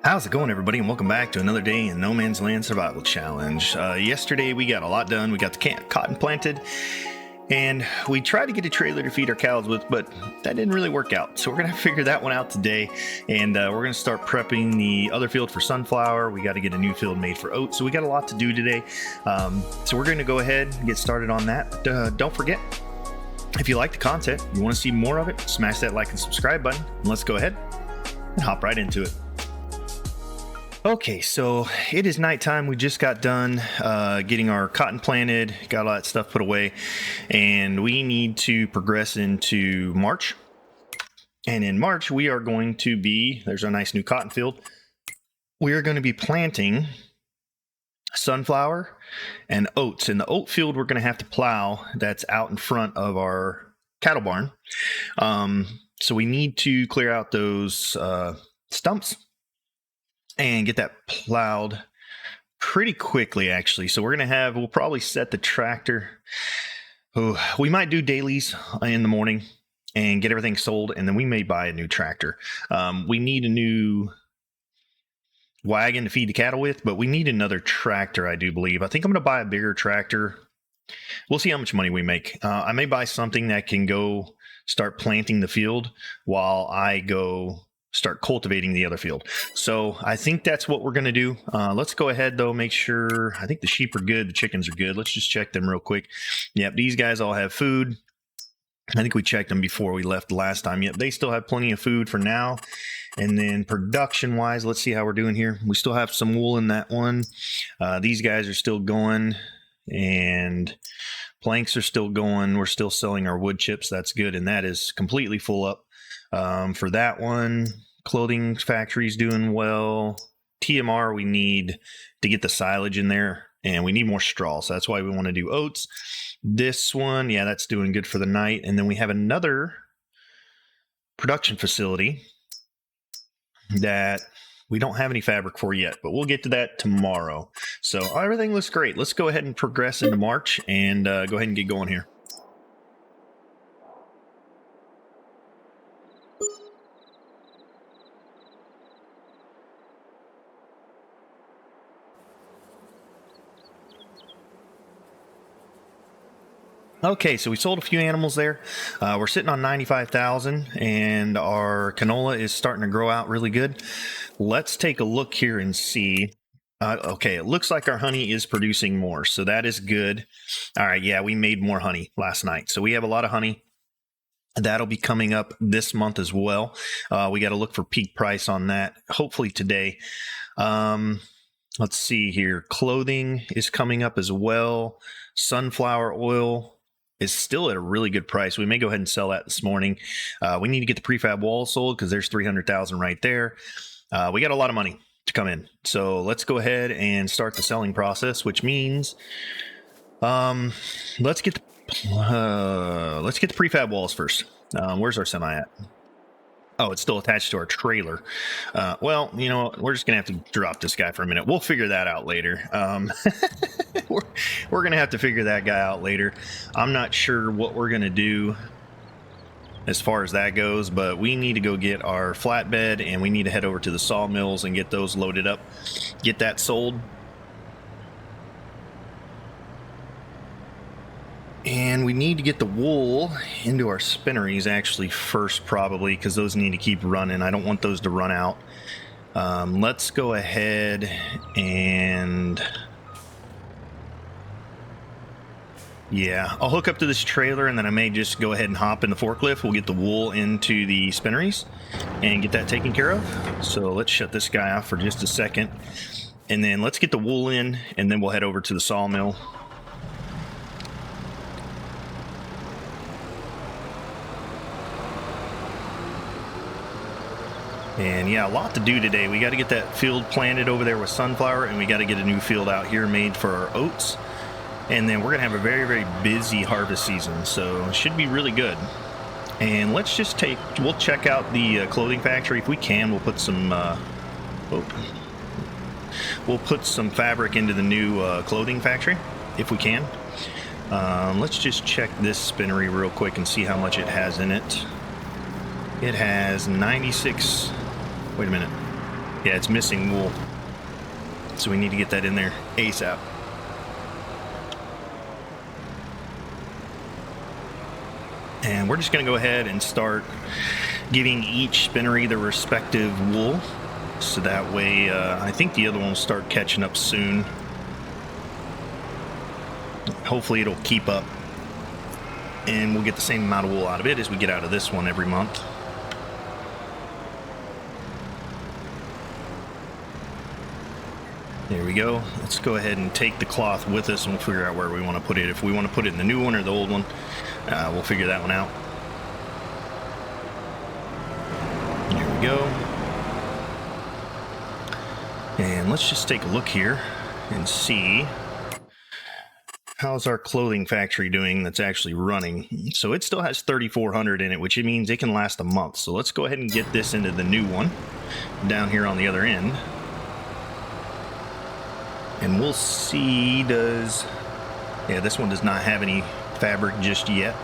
How's it going, everybody, and welcome back to another day in No Man's Land Survival Challenge. Yesterday we got a lot done. We got the cotton planted, and we tried to get a trailer to feed our cows with, but that didn't really work out. So we're going to figure that one out today, and we're going to start prepping the other field for sunflower. We got to get a new field made for oats, so we got a lot to do today. So we're going to go ahead and get started on that. Don't forget, if you like the content, you want to see more of it, smash that like and subscribe button, and let's go ahead and hop right into it. Okay, so it is nighttime. We just got done getting our cotton planted, got all that stuff put away, and we need to progress into March. And in March, we are going to be, there's our nice new cotton field. We are going to be planting sunflower and oats. In the oat field, we're going to have to plow. That's out in front of our cattle barn. So we need to clear out those stumps and get that plowed pretty quickly, actually. So we'll probably set the tractor. We might do dailies in the morning and get everything sold, and then we may buy a new tractor. We need a new wagon to feed the cattle with, but we need another tractor, I do believe. I think I'm going to buy a bigger tractor. We'll see how much money we make. I may buy something that can go start planting the field while I go start cultivating the other field. So I think that's what we're going to do. Let's go ahead, though, make sure. I think the sheep are good. The chickens are good. Let's just check them real quick. Yep, these guys all have food. I think we checked them before we left last time. Yep, they still have plenty of food for now. And then production-wise, let's see how we're doing here. We still have some wool in that one. These guys are still going, and planks are still going. We're still selling our wood chips. That's good, and that is completely full up. For that one, clothing factory's doing well. TMR, we need to get the silage in there, and we need more straw, so that's why we want to do oats. This one, yeah, that's doing good for the night. And then we have another production facility that we don't have any fabric for yet, but we'll get to that tomorrow. So everything looks great. Let's go ahead and progress into March and go ahead and get going here. Okay, so we sold a few animals there. We're sitting on 95,000, and our canola is starting to grow out really good. Let's take a look here and see. Okay, it looks like our honey is producing more, so that is good. All right, yeah, we made more honey last night, so we have a lot of honey. That'll be coming up this month as well. We got to look for peak price on that, hopefully today. Let's see here. Clothing is coming up as well. Sunflower oil is still at a really good price. We may go ahead and sell that this morning. We need to get the prefab walls sold because there's 300,000 right there. We got a lot of money to come in. So let's go ahead and start the selling process, which means let's get the prefab walls first. Where's our semi at? Oh, it's still attached to our trailer. Well, you know, we're just going to have to drop this guy for a minute. We'll figure that out later. We're going to have to figure that guy out later. I'm not sure what we're going to do as far as that goes, but we need to go get our flatbed, and we need to head over to the sawmills and get those loaded up, get that sold. And we need to get the wool into our spinneries actually first, probably, because those need to keep running. I don't want those to run out. Let's go ahead and... yeah, I'll hook up to this trailer, and then I may just go ahead and hop in the forklift. We'll get the wool into the spinneries and get that taken care of. So let's shut this guy off for just a second. And then let's get the wool in, and then we'll head over to the sawmill. And yeah, a lot to do today. We got to get that field planted over there with sunflower, and we got to get a new field out here made for our oats. And then we're going to have a very, very busy harvest season, so it should be really good. And let's just we'll check out the clothing factory. If we can, we'll put some, we'll put some fabric into the new clothing factory, if we can. Let's just check this spinnery real quick and see how much it has in it. It has 96, wait a minute. Yeah, it's missing wool. So we need to get that in there ASAP. And we're just going to go ahead and start giving each spinnery the respective wool. So that way, I think the other one will start catching up soon. Hopefully it'll keep up. And we'll get the same amount of wool out of it as we get out of this one every month. There we go. Let's go ahead and take the cloth with us and we'll figure out where we want to put it. If we want to put it in the new one or the old one, we'll figure that one out. There we go. And let's just take a look here and see how's our clothing factory doing that's actually running. So it still has 3,400 in it, which means it can last a month. So let's go ahead and get this into the new one down here on the other end. And we'll see, yeah, this one does not have any fabric just yet.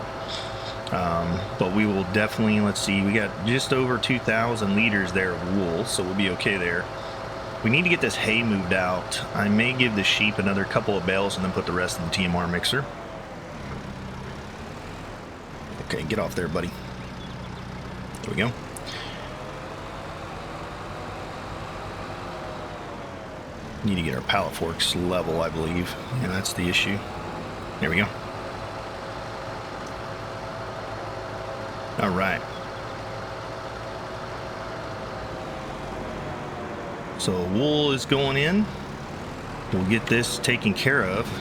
But we will definitely, let's see, we got just over 2,000 liters there of wool, so we'll be okay there. We need to get this hay moved out. I may give the sheep another couple of bales and then put the rest in the TMR mixer. Okay, get off there, buddy. There we go. Need to get our pallet forks level, I believe. Yeah, that's the issue. There we go. All right. So wool is going in. We'll get this taken care of.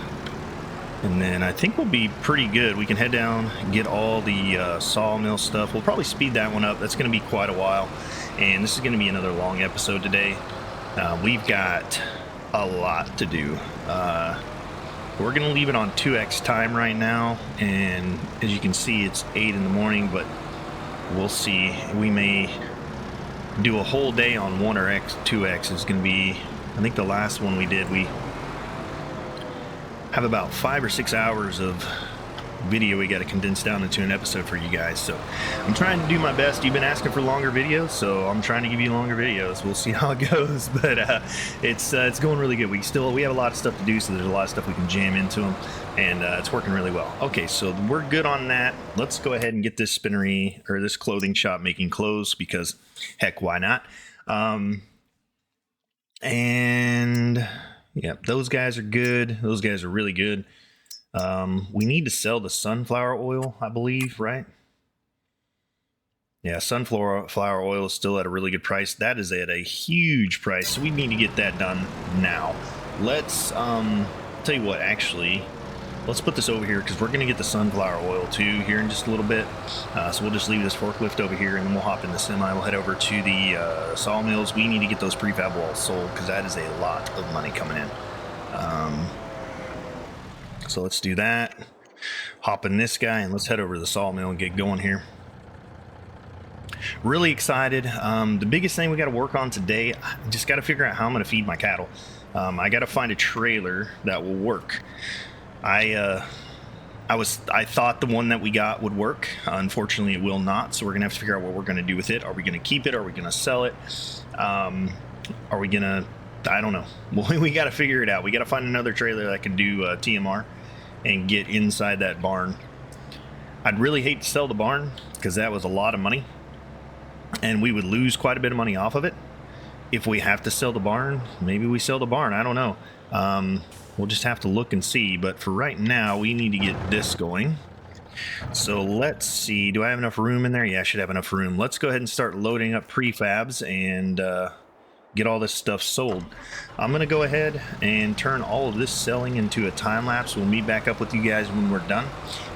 And then I think we'll be pretty good. We can head down, get all the sawmill stuff. We'll probably speed that one up. That's going to be quite a while. And this is going to be another long episode today. We've got a lot to do. We're gonna leave it on 2x time right now, and as you can see it's 8 in the morning, but we'll see. We may do a whole day on 1 or 2x. Is gonna be, I think the last one we did, we have about 5 or 6 hours of video we got to condense down into an episode for you guys. So I'm trying to do my best. You've been asking for longer videos, so I'm trying to give you longer videos. We'll see how it goes, but it's going really good. We have a lot of stuff to do, so there's a lot of stuff we can jam into them, and it's working really well. Okay, so we're good on that. Let's go ahead and get this spinnery or this clothing shop making clothes, because heck, why not? And yeah, those guys are good. Those guys are really good. We need to sell the sunflower oil, I believe, right? Yeah, sunflower oil is still at a really good price. That is at a huge price, so we need to get that done now. Let's tell you what, actually, let's put this over here, because we're going to get the sunflower oil too here in just a little bit. So we'll just leave this forklift over here, and then we'll hop in the semi. We'll head over to the sawmills. We need to get those prefab walls sold, because that is a lot of money coming in. So let's do that. Hop in this guy and let's head over to the sawmill and get going here. Really excited. The biggest thing we got to work on today, I just got to figure out how I'm going to feed my cattle. I got to find a trailer that will work. I thought the one that we got would work. Unfortunately, it will not. So we're going to have to figure out what we're going to do with it. Are we going to keep it? Are we going to sell it? Are we going to, I don't know. Well, we got to figure it out. We got to find another trailer that can do TMR and get inside that barn. I'd really hate to sell the barn, because that was a lot of money, and we would lose quite a bit of money off of it. If we have to sell the barn, maybe we sell the barn. I don't know. We'll just have to look and see. But for right now, we need to get this going. So let's see. Do I have enough room in there? Yeah, I should have enough room. Let's go ahead and start loading up prefabs and get all this stuff sold. I'm gonna go ahead and turn all of this selling into a time lapse. We'll meet back up with you guys when we're done,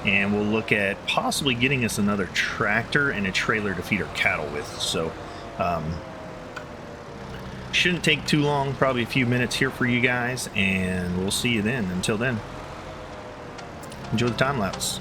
and we'll look at possibly getting us another tractor and a trailer to feed our cattle with. So shouldn't take too long, probably a few minutes here for you guys, and we'll see you then. Until then, enjoy the time lapse.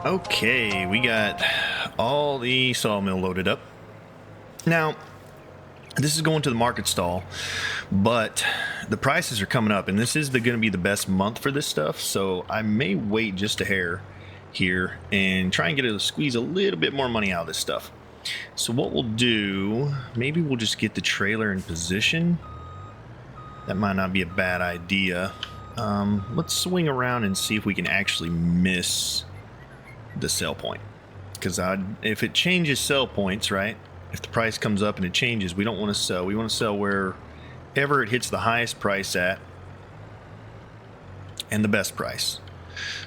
Okay, we got all the sawmill loaded up. Now, this is going to the market stall, but the prices are coming up, and this is going to be the best month for this stuff, so I may wait just a hair here and try and get to squeeze a little bit more money out of this stuff. So what we'll do, maybe we'll just get the trailer in position. That might not be a bad idea. Let's swing around and see if we can actually miss the sell point, because if it changes sell points, right, if the price comes up and it changes, we don't want to sell. We want to sell wherever it hits the highest price at and the best price.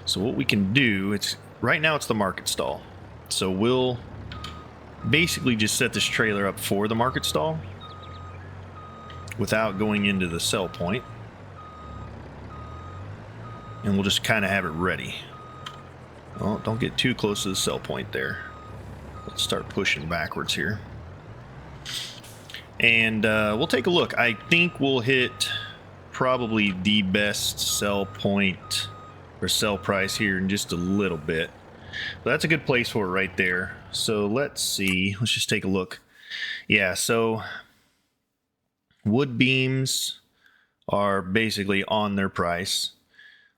So what we can do, right now it's the market stall, so we'll basically just set this trailer up for the market stall without going into the sell point, and we'll just kind of have it ready. Well, don't get too close to the sell point there. Let's start pushing backwards here. And we'll take a look. I think we'll hit probably the best sell point or sell price here in just a little bit. But that's a good place for it right there. So let's see. Let's just take a look. Yeah, so wood beams are basically on their price.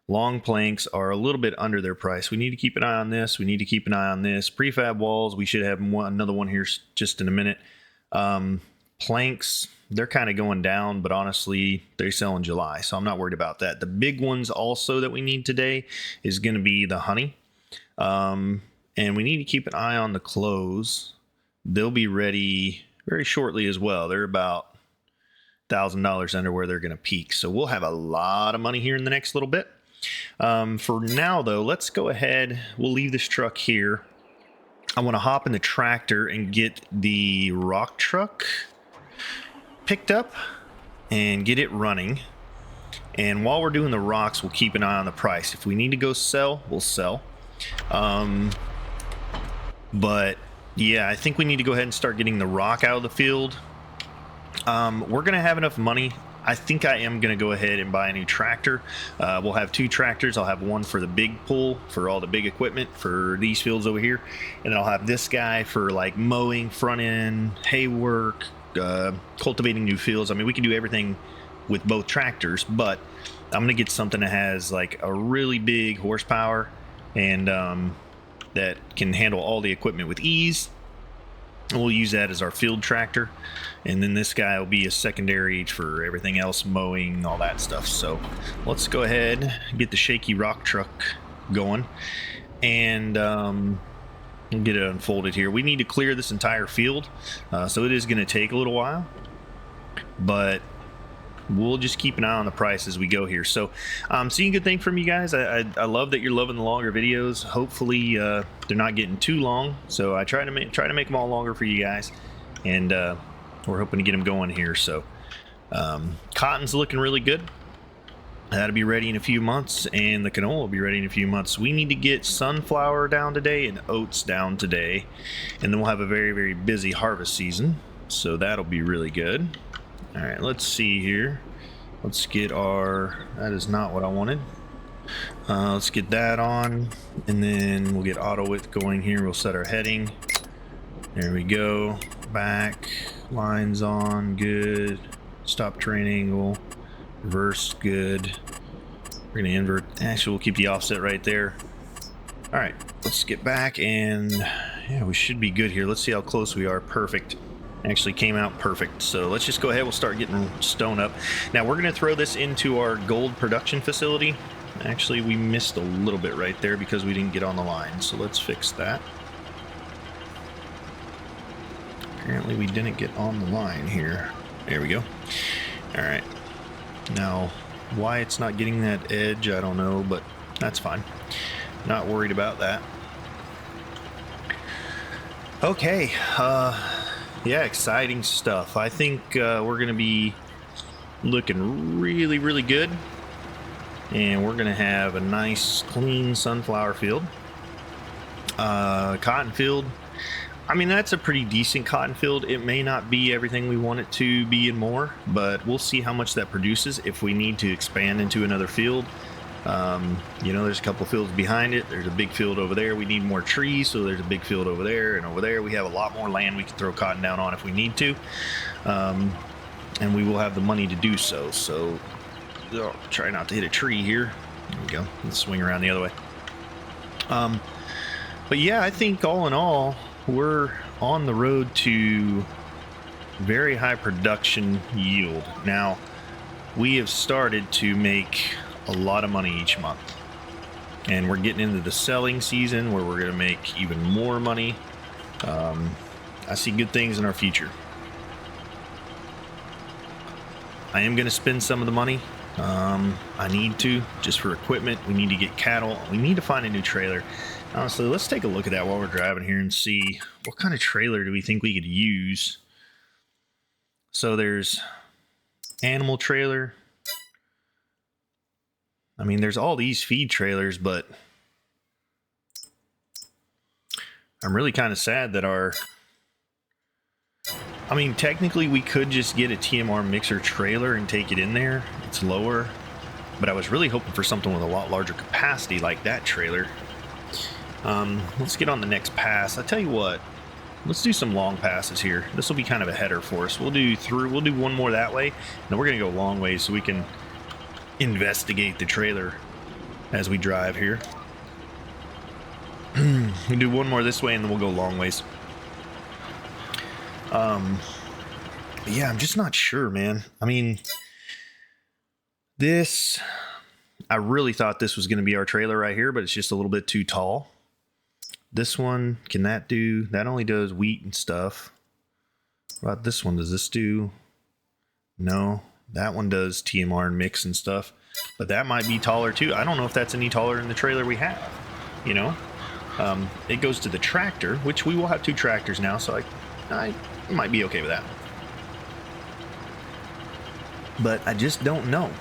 Long planks are a little bit under their price. We need to keep an eye on this. We need to keep an eye on this. Prefab walls, we should have another one here just in a minute. Planks, they're kind of going down, but honestly, they sell in July, so I'm not worried about that. The big ones also that we need today is going to be the honey. And we need to keep an eye on the clothes. They'll be ready very shortly as well. They're about $1,000 under where they're going to peak. So we'll have a lot of money here in the next little bit. For now, though, let's go ahead. We'll leave this truck here. I want to hop in the tractor and get the rock truck picked up and get it running. And while we're doing the rocks, we'll keep an eye on the price. If we need to go sell, we'll sell. But yeah, I think we need to go ahead and start getting the rock out of the field. We're going to have enough money. I think I am going to go ahead and buy a new tractor. We'll have 2 tractors. I'll have one for the big pull, for all the big equipment for these fields over here. And then I'll have this guy for like mowing, front end, hay work, cultivating new fields. I mean, we can do everything with both tractors, but I'm going to get something that has like a really big horsepower and that can handle all the equipment with ease. We'll use that as our field tractor, and then this guy will be a secondary for everything else, mowing, all that stuff. So let's go ahead and get the shaky rock truck going and get it unfolded here. We need to clear this entire field, so it is going to take a little while, but we'll just keep an eye on the price as we go here. So I'm seeing good things from you guys. I love that you're loving the longer videos. Hopefully they're not getting too long, so I try to make them all longer for you guys, and we're hoping to get them going here. So cotton's looking really good. That'll be ready in a few months, and the canola will be ready in a few months. We need to get sunflower down today and oats down today, and then we'll have a very, very busy harvest season, so that'll be really good. All right, let's see here. Let's get that is not what I wanted. Let's get that on, and then we'll get auto width going here. We'll set our heading. There we go. Back, lines on, good. Stop train angle, reverse, good. We're gonna invert. Actually, we'll keep the offset right there. All right, let's get back, and yeah, we should be good here. Let's see how close we are. Perfect. Actually came out perfect. So let's just go ahead. We'll start getting stone up. Now we're going to throw this into our gold production facility. Actually, we missed a little bit right there because we didn't get on the line. So let's fix that. Apparently we didn't get on the line here. There we go. All right. Now, why it's not getting that edge, I don't know, but that's fine. Not worried about that. Okay. Yeah, exciting stuff. I think we're going to be looking really, really good. And we're going to have a nice, clean sunflower field. Cotton field. I mean, that's a pretty decent cotton field. It may not be everything we want it to be and more, but we'll see how much that produces. If we need to expand into another field, There's a couple fields behind it. There's a big field over there. We need more trees, so there's a big field over there, and over there we have a lot more land we can throw cotton down on if we need to, and we will have the money to do so. So try not to hit a tree here. There we go. Let's swing around the other way. But yeah, I think all in all, we're on the road to very high production yield. Now, we have started to make a lot of money each month, and we're getting into the selling season where we're going to make even more money. I see good things in our future. I am going to spend some of the money. I need to, just for equipment. We need to get cattle. We need to find a new trailer. Honestly, let's take a look at that while we're driving here and see what kind of trailer do we think we could use. So there's animal trailer. I mean, there's all these feed trailers, but I'm really kind of sad that I mean, technically we could just get a TMR mixer trailer and take it in there. It's lower, but I was really hoping for something with a lot larger capacity like that trailer. Let's get on the next pass. I tell you what, let's do some long passes here. This will be kind of a header for us. We'll do one more that way, and then we're gonna go long ways so we can investigate the trailer as we drive here. We'll do one more this way and then we'll go long ways. Yeah, I'm just not sure, man. I mean, I really thought this was going to be our trailer right here, but it's just a little bit too tall. This one, that only does wheat and stuff. What about this one? Does this do? No, that one does TMR and mix and stuff, but that might be taller too. I don't know if that's any taller than the trailer we have, It goes to the tractor, which we will have 2 tractors now, so I might be okay with that. But I just don't know.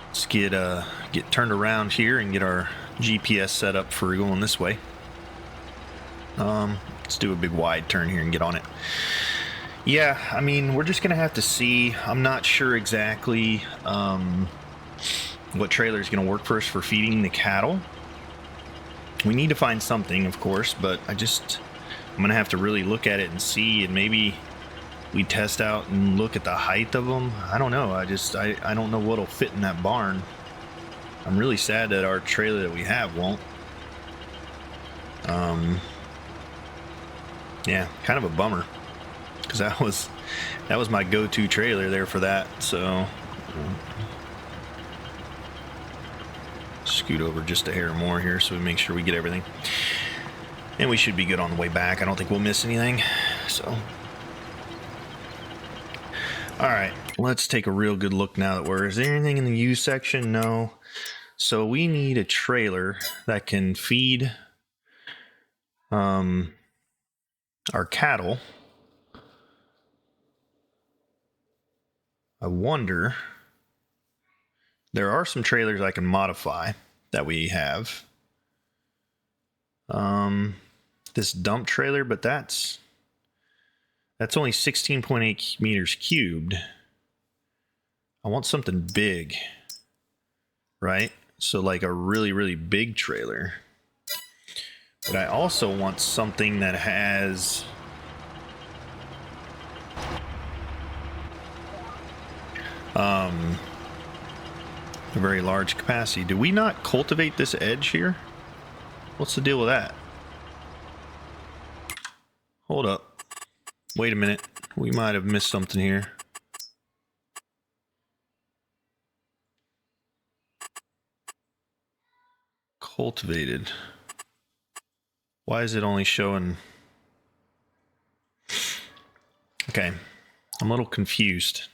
Let's get turned around here and get our GPS set up for going this way. Let's do a big wide turn here and get on it. Yeah, I mean, we're just gonna have to see. I'm not sure exactly what trailer is gonna work for us for feeding the cattle. We need to find something, of course, but I'm gonna have to really look at it and see, and maybe we test out and look at the height of them. I don't know. I don't know what'll fit in that barn. I'm really sad that our trailer that we have won't. Yeah, kind of a bummer, because that was my go-to trailer there for that. So scoot over just a hair more here so we make sure we get everything, and we should be good on the way back. I don't think we'll miss anything. So all right, let's take a real good look now that is there anything in the U section? No. So we need a trailer that can feed our cattle. I wonder, there are some trailers I can modify that we have. This dump trailer, but that's only 16.8 meters cubed. I want something big, right? So like a really, really big trailer. But I also want something that has a very large capacity. Do we not cultivate this edge here? What's the deal with that? Hold up. Wait a minute. We might have missed something here. Cultivated. Why is it only showing? Okay, I'm a little confused.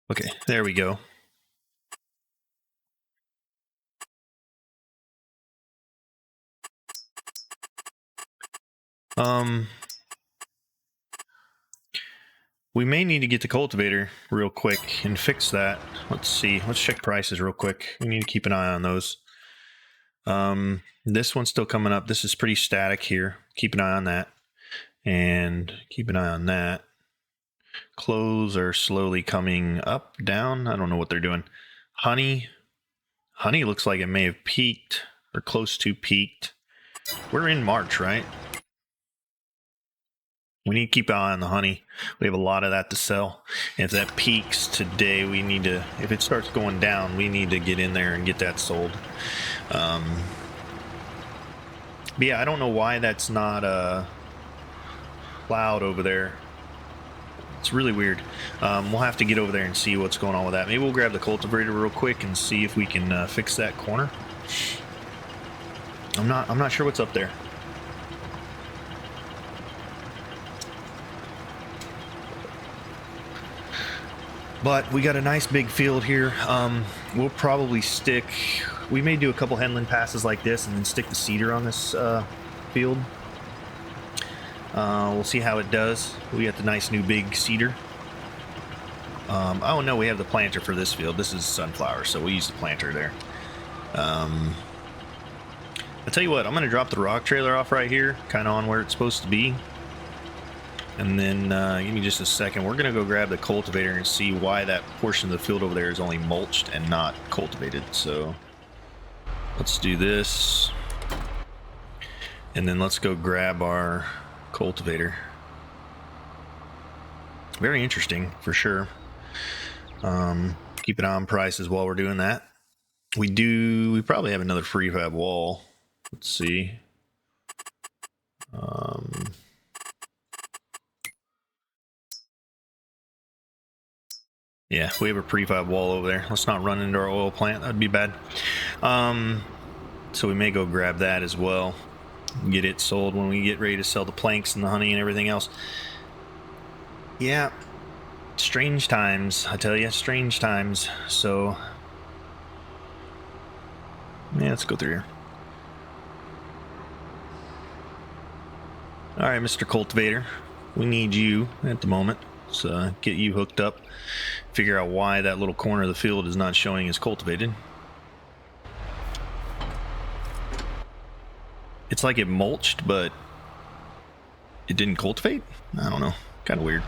Okay, there we go. We may need to get the cultivator real quick and fix that. Let's see. Let's check prices real quick. We need to keep an eye on those. This one's still coming up. This is pretty static here. Keep an eye on that. And keep an eye on that. Clothes are slowly coming up, down. I don't know what they're doing. Honey looks like it may have peaked or close to peaked. We're in March, right? We need to keep an eye on the honey. We have a lot of that to sell. And if that peaks today, we need to, if it starts going down, we need to get in there and get that sold. But yeah, I don't know why that's not plowed over there. It's really weird. We'll have to get over there and see what's going on with that. Maybe we'll grab the cultivator real quick and see if we can fix that corner. I'm not sure what's up there. But we got a nice big field here. We'll probably stick, we may do a couple headland passes like this and then stick the cedar on this field. We'll see how it does. We got the nice new big cedar. Oh no, we have the planter for this field. This is sunflower, so we'll use the planter there. I'll tell you what, I'm going to drop the rock trailer off right here, kind of on where it's supposed to be. And then give me just a second. We're going to go grab the cultivator and see why that portion of the field over there is only mulched and not cultivated. So let's do this. And then let's go grab our cultivator. Very interesting for sure. Keep an eye on prices while we're doing that. We probably have another prefab wall. Let's see. Yeah, we have a prefab wall over there. Let's not run into our oil plant. That'd be bad. So we may go grab that as well. Get it sold when we get ready to sell the planks and the honey and everything else. Yeah, strange times. I tell you, strange times. So, yeah, let's go through here. All right, Mr. Cultivator. We need you at the moment. So get you hooked up. Figure out why that little corner of the field is not showing as cultivated. It's like it mulched, but it didn't cultivate? I don't know. Kind of weird.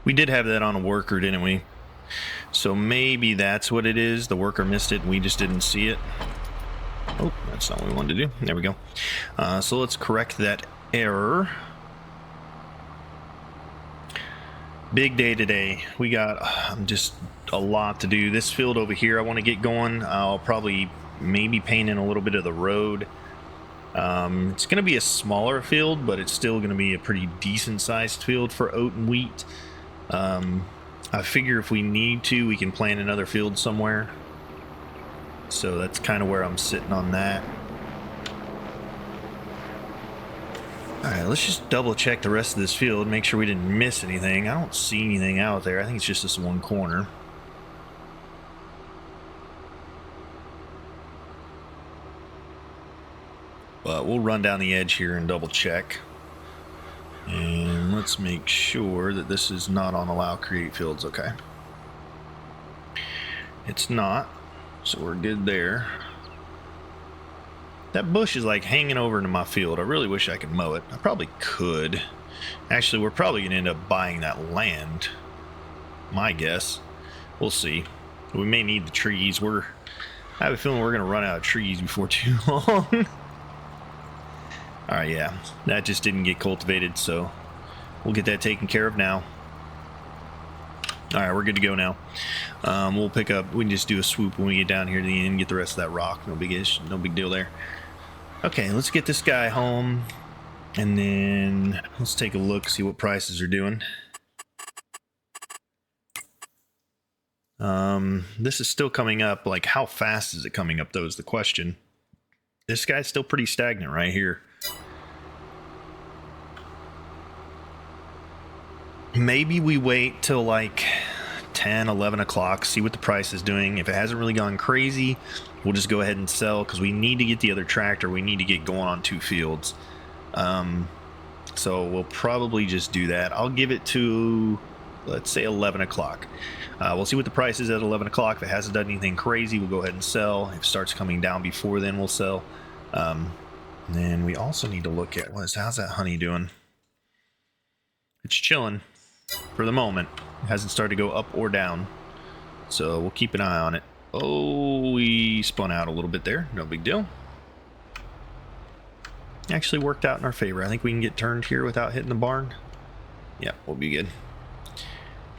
We did have that on a worker, didn't we? So maybe that's what it is. The worker missed it and we just didn't see it. Oh, that's not what we wanted to do. There we go. So let's correct that error. Big day today. We got just a lot to do. This field over here I want to get going. I'll probably maybe paint in a little bit of the road. It's going to be a smaller field, but it's still going to be a pretty decent sized field for oat and wheat. I figure if we need to, we can plant another field somewhere. So that's kind of where I'm sitting on that. Alright, let's just double check the rest of this field, make sure we didn't miss anything. I don't see anything out there. I think it's just this one corner. But we'll run down the edge here and double check. And let's make sure that this is not on allow create fields. Okay. It's not. So we're good there. That bush is like hanging over into my field. I really wish I could mow it. I probably could. Actually, we're probably going to end up buying that land. My guess. We'll see. We may need the trees. I have a feeling we're going to run out of trees before too long. Alright, yeah. That just didn't get cultivated, so we'll get that taken care of now. Alright, we're good to go now. We'll pick up, we can just do a swoop when we get down here to the end and get the rest of that rock. No big deal there. Okay, let's get this guy home. And then let's take a look, see what prices are doing. This is still coming up. Like, how fast is it coming up, though, is the question. This guy's still pretty stagnant right here. Maybe we wait till like 10, 11 o'clock, see what the price is doing. If it hasn't really gone crazy, we'll just go ahead and sell because we need to get the other tractor. We need to get going on 2 fields. So we'll probably just do that. I'll give it to, let's say 11 o'clock. We'll see what the price is at 11 o'clock. If it hasn't done anything crazy, we'll go ahead and sell. If it starts coming down before then, we'll sell. Then we also need to look at how's that honey doing? It's chilling for the moment. It hasn't started to go up or down, so we'll keep an eye on it. Oh, we spun out a little bit there. No big deal. Actually worked out in our favor. I think we can get turned here without hitting the barn. Yeah, we'll be good.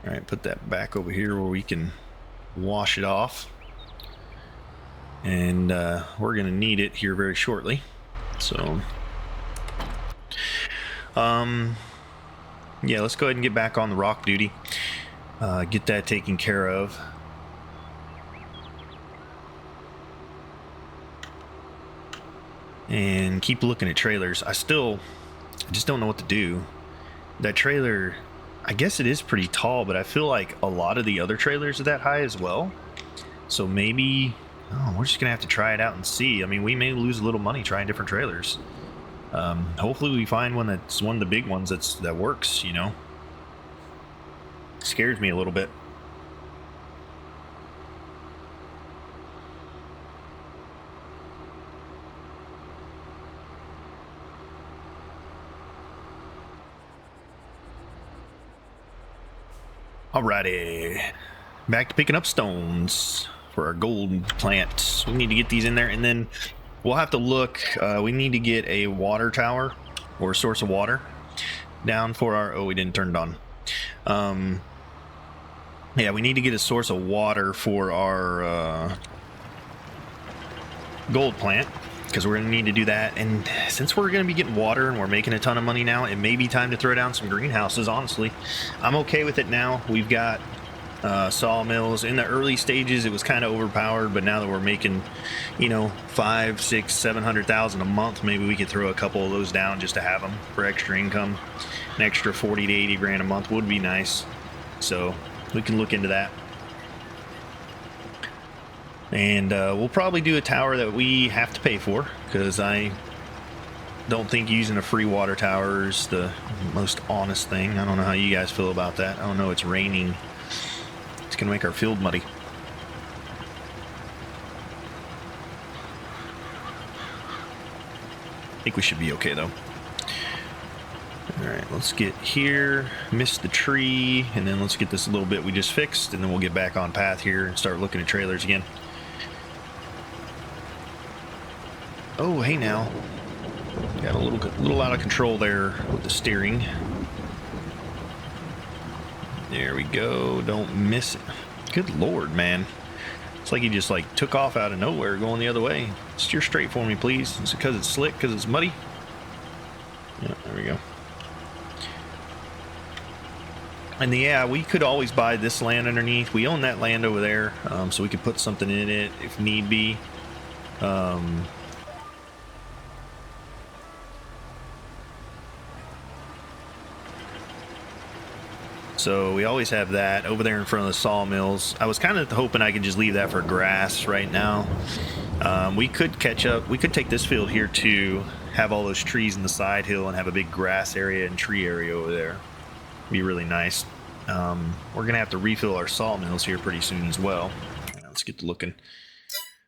All right, put that back over here where we can wash it off. And we're gonna need it here very shortly. So, yeah, let's go ahead and get back on the rock duty. Get that taken care of. And keep looking at trailers. I just don't know what to do. That trailer, I guess it is pretty tall, but I feel like a lot of the other trailers are that high as well. So maybe, we're just gonna have to try it out and see. I mean, we may lose a little money trying different trailers. Hopefully we find one that's one of the big ones that works, you know. Scares me a little bit. Alrighty, back to picking up stones for our gold plants. We need to get these in there, and then we'll have to look. We need to get a water tower or a source of water down for our. Oh, we didn't turn it on. Yeah, we need to get a source of water for our gold plant, because we're going to need to do that. And since we're going to be getting water and we're making a ton of money now, it may be time to throw down some greenhouses. Honestly, I'm okay with it now. We've got sawmills. In the early stages it was kind of overpowered, but now that we're making, you know, 5, 6, 700,000 a month, maybe we could throw a couple of those down just to have them for extra income. An extra 40 to 80 grand a month would be nice, so we can look into that. And we'll probably do a tower that we have to pay for, because I don't think using a free water tower is the most honest thing. I don't know how you guys feel about that. I don't know, it's raining. It's gonna make our field muddy. I think we should be okay though. Alright, let's get here, missed the tree, and then let's get this little bit we just fixed, and then we'll get back on path here and start looking at trailers again. Oh, hey now. Got a little out of control there with the steering. There we go. Don't miss it. Good Lord, man. It's like he just like took off out of nowhere going the other way. Steer straight for me, please. Is it because it's slick, because it's muddy? Yeah, there we go. And yeah, we could always buy this land underneath. We own that land over there, so we could put something in it if need be. So we always have that over there in front of the sawmills. I was kind of hoping I could just leave that for grass right now. We could catch up. We could take this field here to have all those trees in the side hill and have a big grass area and tree area over there. Be really nice. We're gonna have to refill our sawmills here pretty soon as well. Let's get to looking.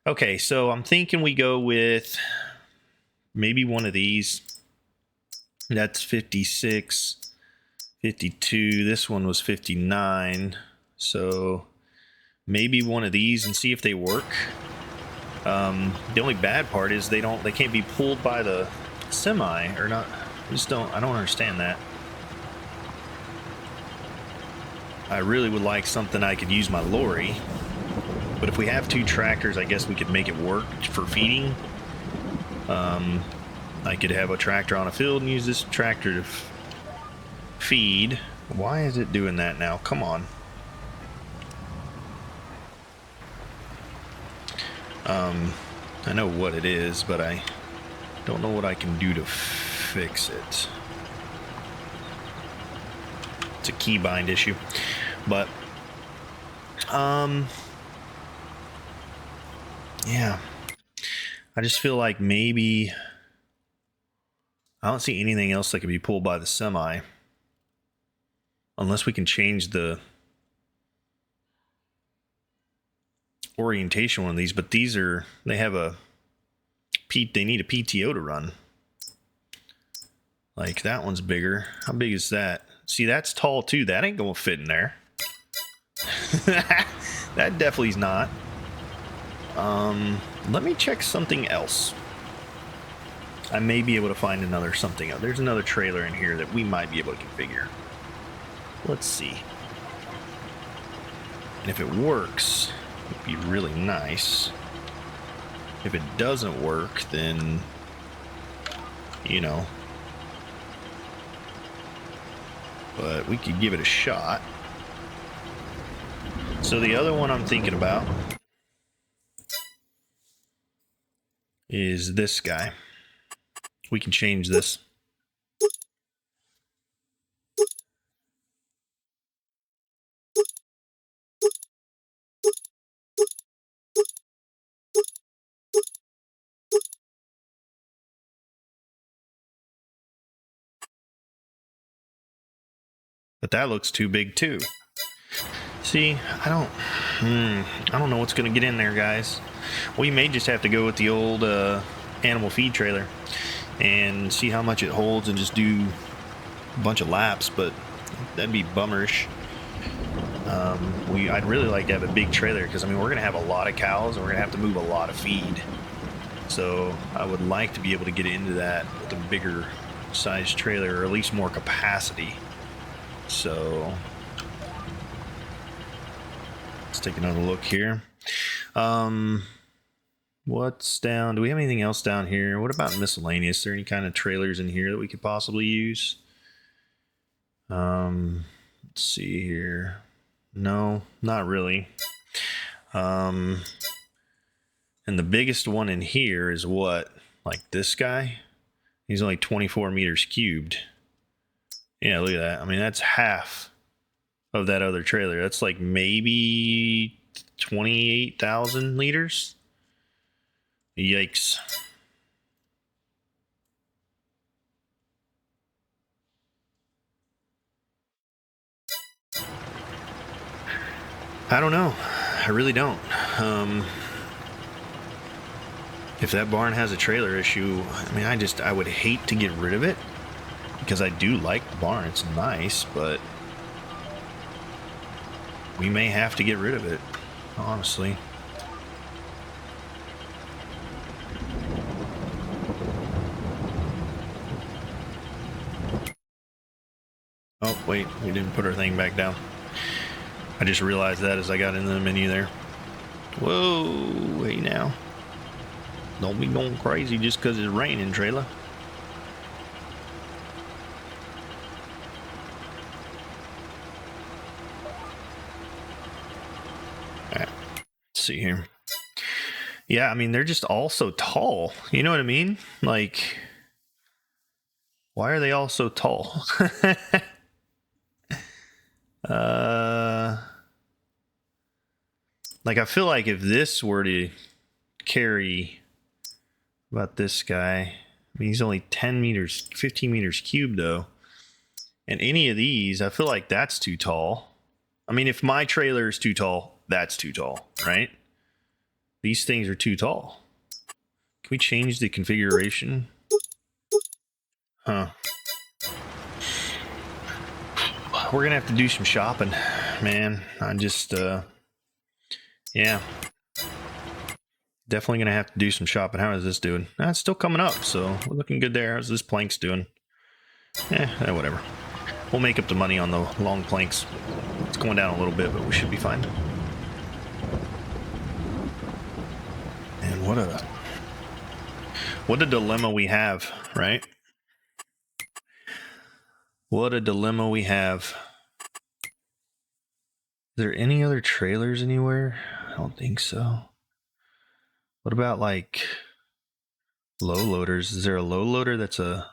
Okay, so I'm thinking we go with maybe one of these. That's 56. 52. This one was 59. So maybe one of these and see if they work. The only bad part is they can't be pulled by the semi or not. I don't understand that. I really would like something I could use my lorry, but if we have 2 tractors, I guess we could make it work for feeding. I could have a tractor on a field and use this tractor to feed. Why is it doing that now? Come on. I know what it is, but I don't know what I can do to fix it. It's a keybind issue, but Yeah. I just feel like maybe I don't see anything else that could be pulled by the semi. Unless we can change the orientation on these, but these are, they have a, they need a PTO to run. Like that one's bigger. How big is that? See, that's tall too. That ain't gonna fit in there. That definitely is not. Let me check something else. I may be able to find another something else. There's another trailer in here that we might be able to configure. Let's see. And if it works, it'd be really nice. If it doesn't work, then, you know. But we could give it a shot. So the other one I'm thinking about is this guy. We can change this. But that looks too big too. See, I don't know what's going to get in there, guys. We may just have to go with the old animal feed trailer and see how much it holds and just do a bunch of laps, but that'd be bummerish. I'd really like to have a big trailer because, I mean, we're going to have a lot of cows and we're going to have to move a lot of feed. So I would like to be able to get into that with a bigger size trailer, or at least more capacity. So let's take another look here. What's down? Do we have anything else down here? What about miscellaneous? Is there any kind of trailers in here that we could possibly use? Let's see here. No, not really. And the biggest one in here is what? Like this guy? He's only 24 meters cubed. Yeah, look at that. I mean, that's half of that other trailer. That's like maybe 28,000 liters. Yikes. I don't know. I really don't. If that barn has a trailer issue, I mean, I would hate to get rid of it because I do like the barn. It's nice, but we may have to get rid of it, honestly. Oh, wait, we didn't put our thing back down. I just realized that as I got into the menu there. Whoa, wait now. Don't be going crazy just because it's raining, trailer. Alright, let's see here. Yeah, I mean, they're just all so tall. You know what I mean? Like, why are they all so tall? Like, I feel like if this were to carry about this guy, I mean, he's only 10 meters, 15 meters cubed though. And any of these, I feel like that's too tall. I mean, if my trailer is too tall, that's too tall, right? These things are too tall. Can we change the configuration? Huh. We're gonna have to do some shopping, man. I just, yeah. Definitely gonna have to do some shopping. How is this doing? It's still coming up, so we're looking good there. How's this plank's doing? Whatever. We'll make up the money on the long planks. It's going down a little bit, but we should be fine. And what a dilemma we have, right? What a dilemma we have. Is there any other trailers anywhere? I don't think so. What about like low loaders? Is there a low loader that's a...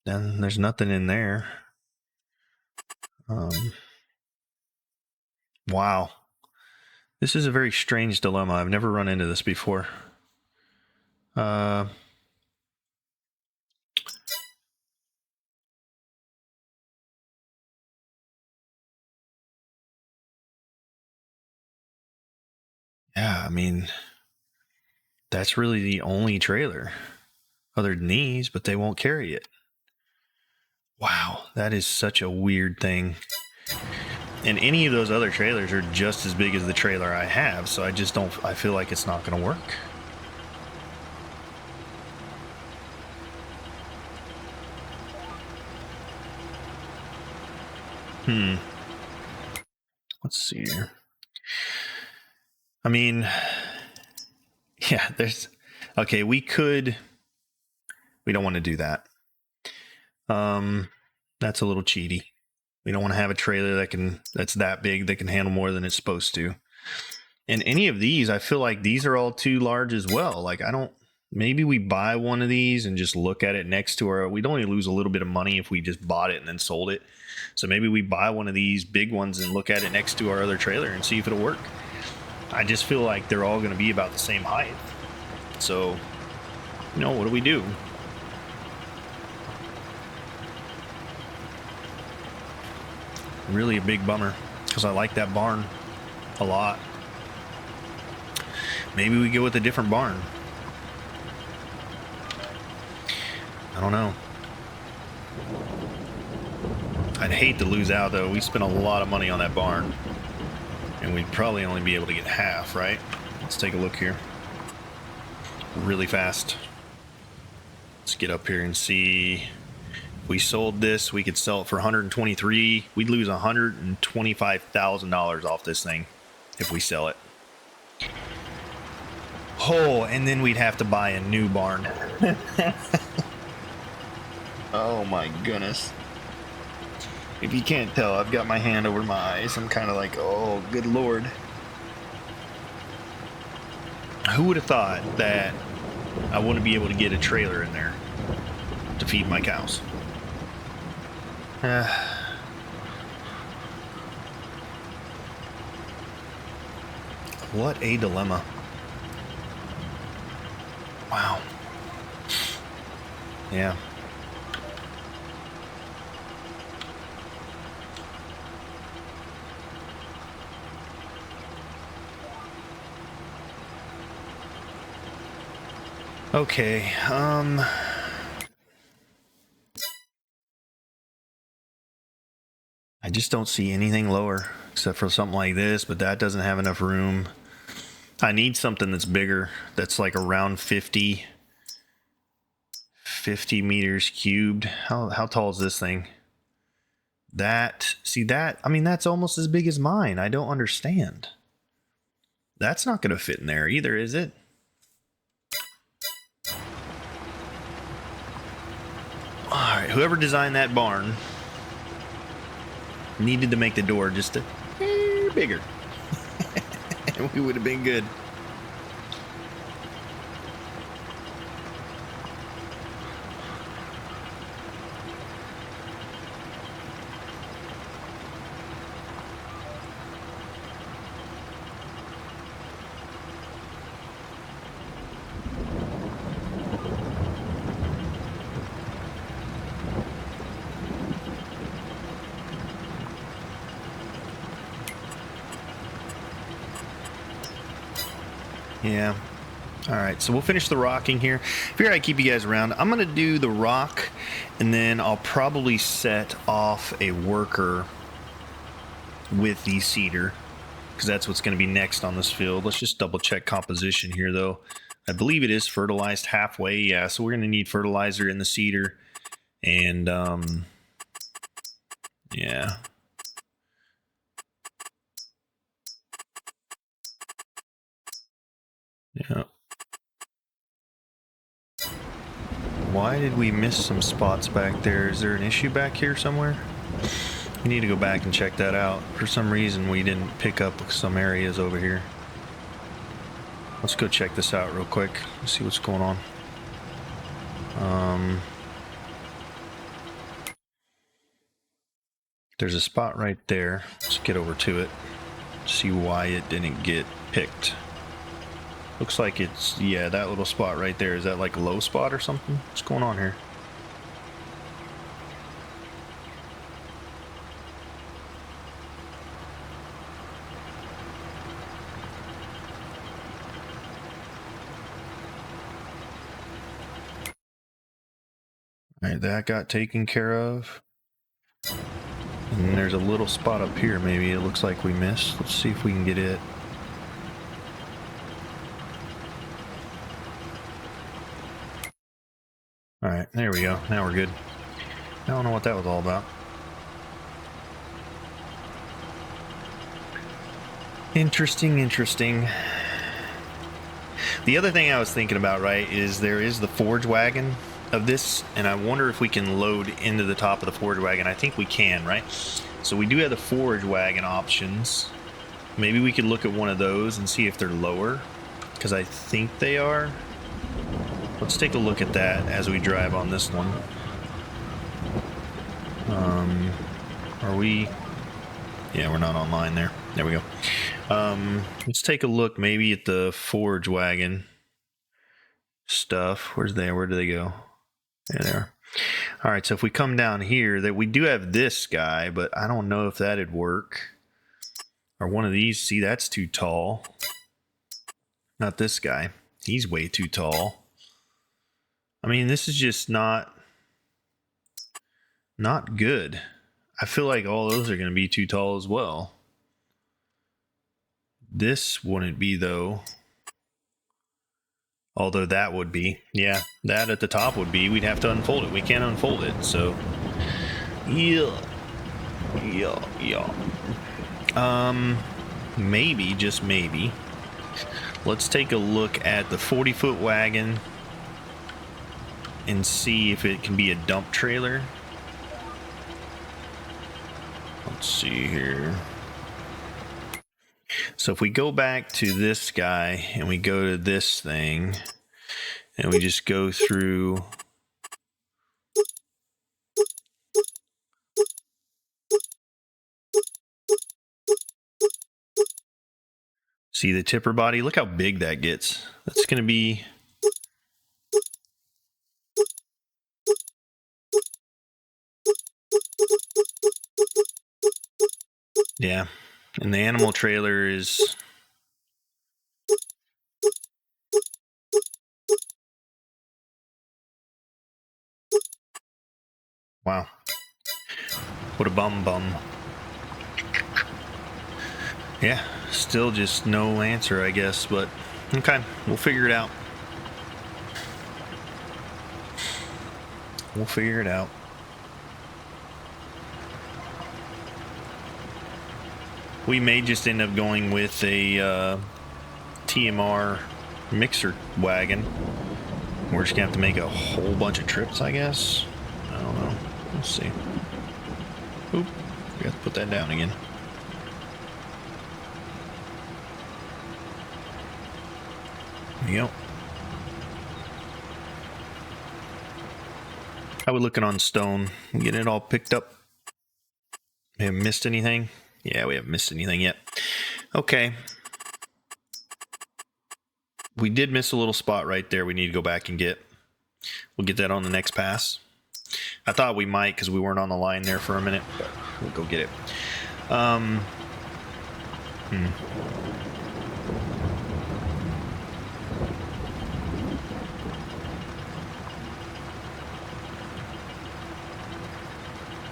Then there's nothing in there. Wow. This is a very strange dilemma. I've never run into this before. Yeah, I mean, that's really the only trailer other than these, but they won't carry it. Wow, that is such a weird thing. And any of those other trailers are just as big as the trailer I have, so I just don't, I feel like it's not going to work. Let's see here. I mean, yeah, there's, okay, we don't want to do that. That's a little cheaty. We don't want to have a trailer that's that big that can handle more than it's supposed to. And any of these, I feel like these are all too large as well. Like, maybe we buy one of these and just look at it next to we'd only lose a little bit of money if we just bought it and then sold it. So maybe we buy one of these big ones and look at it next to our other trailer and see if it'll work. I just feel like they're all going to be about the same height. So, what do we do? Really a big bummer because I like that barn a lot. Maybe we go with a different barn. I don't know. I'd hate to lose out though. We spent a lot of money on that barn and we'd probably only be able to get half, right? Let's take a look here really fast. Let's get up here and see. If we sold this, we could sell it for $123. We'd lose $125,000 off this thing if we sell it. Oh, and then we'd have to buy a new barn. Oh my goodness. If you can't tell, I've got my hand over my eyes. I'm kind of like, oh, good Lord. Who would have thought that I wouldn't be able to get a trailer in there to feed my cows? What a dilemma. Wow. Yeah. Okay, I just don't see anything lower except for something like this, but that doesn't have enough room. I need something that's bigger, that's like around 50 meters cubed. How tall is this thing? I mean, that's almost as big as mine. I don't understand. That's not going to fit in there either, is it? All right, whoever designed that barn needed to make the door just a hair bigger. And we would have been good. Yeah. All right, so we'll finish the rocking here. Figure I'd keep you guys around. I'm going to do the rock, and then I'll probably set off a worker with the cedar, because that's what's going to be next on this field. Let's just double check composition here, though. I believe it is fertilized halfway. Yeah, so we're going to need fertilizer in the cedar. And, yeah. Yeah. Why did we miss some spots back there? Is there an issue back here somewhere? We need to go back and check that out. For some reason, we didn't pick up some areas over here. Let's go check this out real quick. Let's see what's going on. There's a spot right there. Let's get over to it. See why it didn't get picked. Looks like it's, yeah, that little spot right there. Is that like a low spot or something? What's going on here? All right, that got taken care of. And there's a little spot up here maybe it looks like we missed. Let's see if we can get it. All right, there we go. Now we're good. I don't know what that was all about. Interesting, interesting. The other thing I was thinking about, right, is there is the forge wagon of this, and I wonder if we can load into the top of the forge wagon. I think we can, right? So we do have the forge wagon options. Maybe we could look at one of those and see if they're lower, because I think they are. Let's take a look at that as we drive on this one. Are we? Yeah, we're not online there. There we go. Let's take a look maybe at the forge wagon stuff. Where's there? Where do they go? There they are. All right, so if we come down here, that we do have this guy, but I don't know if that'd work. Or one of these. See, that's too tall. Not this guy. He's way too tall. I mean, this is just not good. I feel like all those are going to be too tall as well. This wouldn't be, though. Although that would be. Yeah, that at the top would be. We'd have to unfold it. We can't unfold it, so. Yeah. Maybe, just maybe. Let's take a look at the 40-foot wagon and see if it can be a dump trailer. Let's see here. So if we go back to this guy and we go to this thing and we just go through. See the tipper body? Look how big that gets. That's going to be. Yeah. And the animal trailer is. Wow. What a bum. Yeah. Still just no answer, I guess. But okay. We'll figure it out. We may just end up going with a TMR mixer wagon. We're just gonna have to make a whole bunch of trips, I guess. I don't know. Let's see. Oop, we got to put that down again. There you go. How we looking on stone? Getting it all picked up? We haven't missed anything? Yeah, we haven't missed anything yet. Okay. We did miss a little spot right there we need to go back and get. We'll get that on the next pass. I thought we might because we weren't on the line there for a minute, but we'll go get it.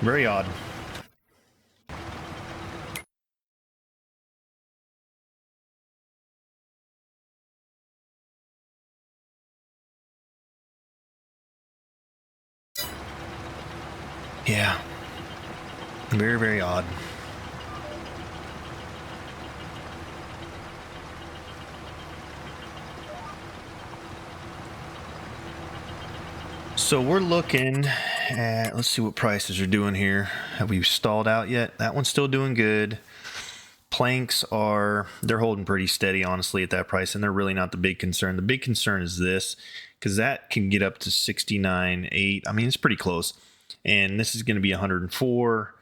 Very odd. Yeah. Very, very odd. So we're looking at, let's see what prices are doing here. Have we stalled out yet? That one's still doing good. Planks they're holding pretty steady, honestly, at that price, and they're really not the big concern. The big concern is this, because that can get up to 69.8. I mean, it's pretty close. And this is going to be 104.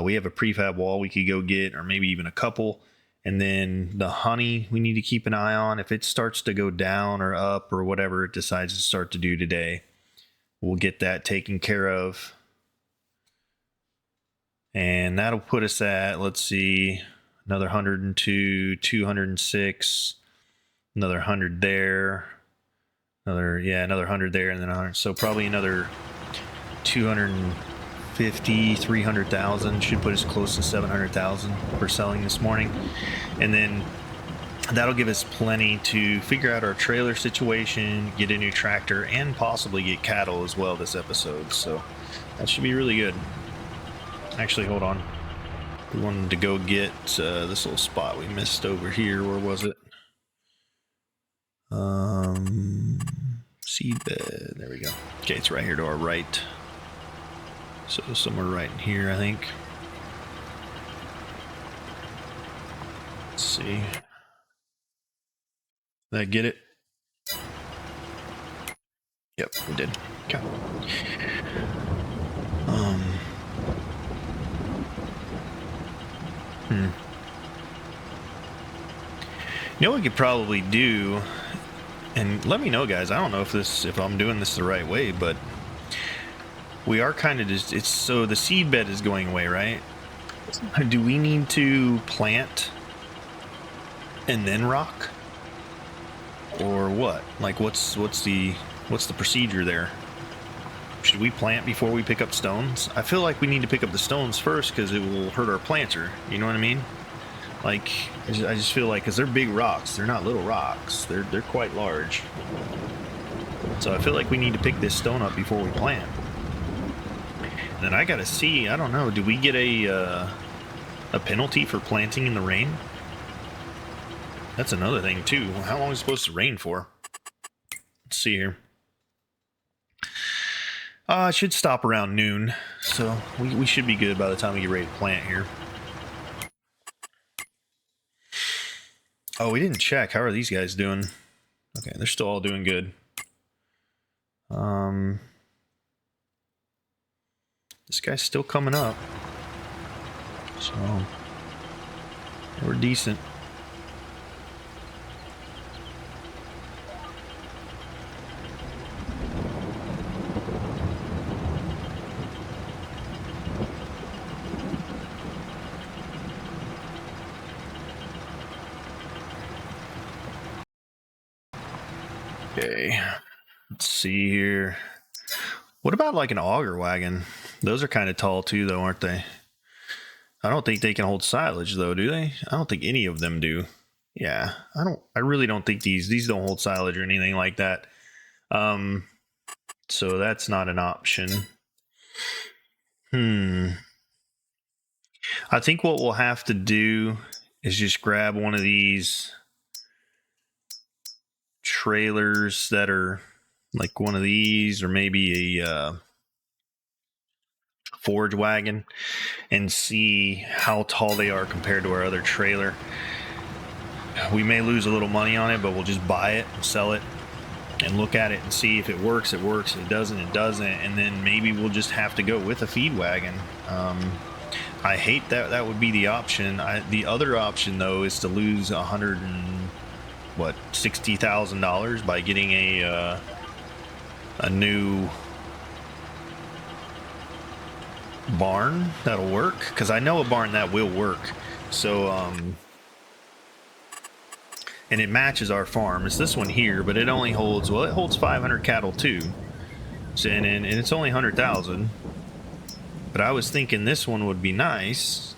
We have a prefab wall we could go get, or maybe even a couple. And then the honey we need to keep an eye on. If it starts to go down or up or whatever it decides to start to do today, we'll get that taken care of. And that'll put us at, let's see, another 102, 206, another 100 there, another 100 there, and then 100. So probably another 250, 300,000 should put us close to 700,000 for selling this morning. And then that'll give us plenty to figure out our trailer situation, get a new tractor, and possibly get cattle as well this episode. So that should be really good. Actually, hold on. We wanted to go get this little spot we missed over here. Where was it? Seedbed. There we go. Okay, it's right here to our right. So somewhere right in here, I think. Let's see. Did I get it? Yep, we did. Okay. You know what we could probably do, and let me know, guys. I don't know if I'm doing this the right way, but we are kind of just, so the seed bed is going away, right? Do we need to plant and then rock, or what? Like, what's the procedure there? Should we plant before we pick up stones? I feel like we need to pick up the stones first because it will hurt our planter. You know what I mean? Like, I just feel like, because they're big rocks. They're not little rocks. They're quite large. So I feel like we need to pick this stone up before we plant. And then I gotta see, I don't know, do we get a penalty for planting in the rain? That's another thing too. How long is it supposed to rain for? Let's see here. It should stop around noon, so we should be good by the time we get ready to plant here. Oh, we didn't check. How are these guys doing? Okay, they're still all doing good. This guy's still coming up, so we're decent. Okay, let's see here. What about like an auger wagon? Those are kind of tall too, though, aren't they? I don't think they can hold silage, though, do they? I don't think any of them do. Yeah, I really don't think these don't hold silage or anything like that. So that's not an option. I think what we'll have to do is just grab one of these trailers that are like one of these, or maybe a forage wagon, and see how tall they are compared to our other trailer. We may lose a little money on it, but we'll just buy it, sell it, and look at it and see if it works. It works. If it doesn't, it doesn't. And then maybe we'll just have to go with a feed wagon. I hate that. That would be the option. The other option, though, is to lose $60,000 by getting a new barn that'll work, because I know a barn that will work. So and it matches our farm. It's this one here, but it only holds, well, it holds 500 cattle too. So, and it's only 100,000. But I was thinking this one would be nice,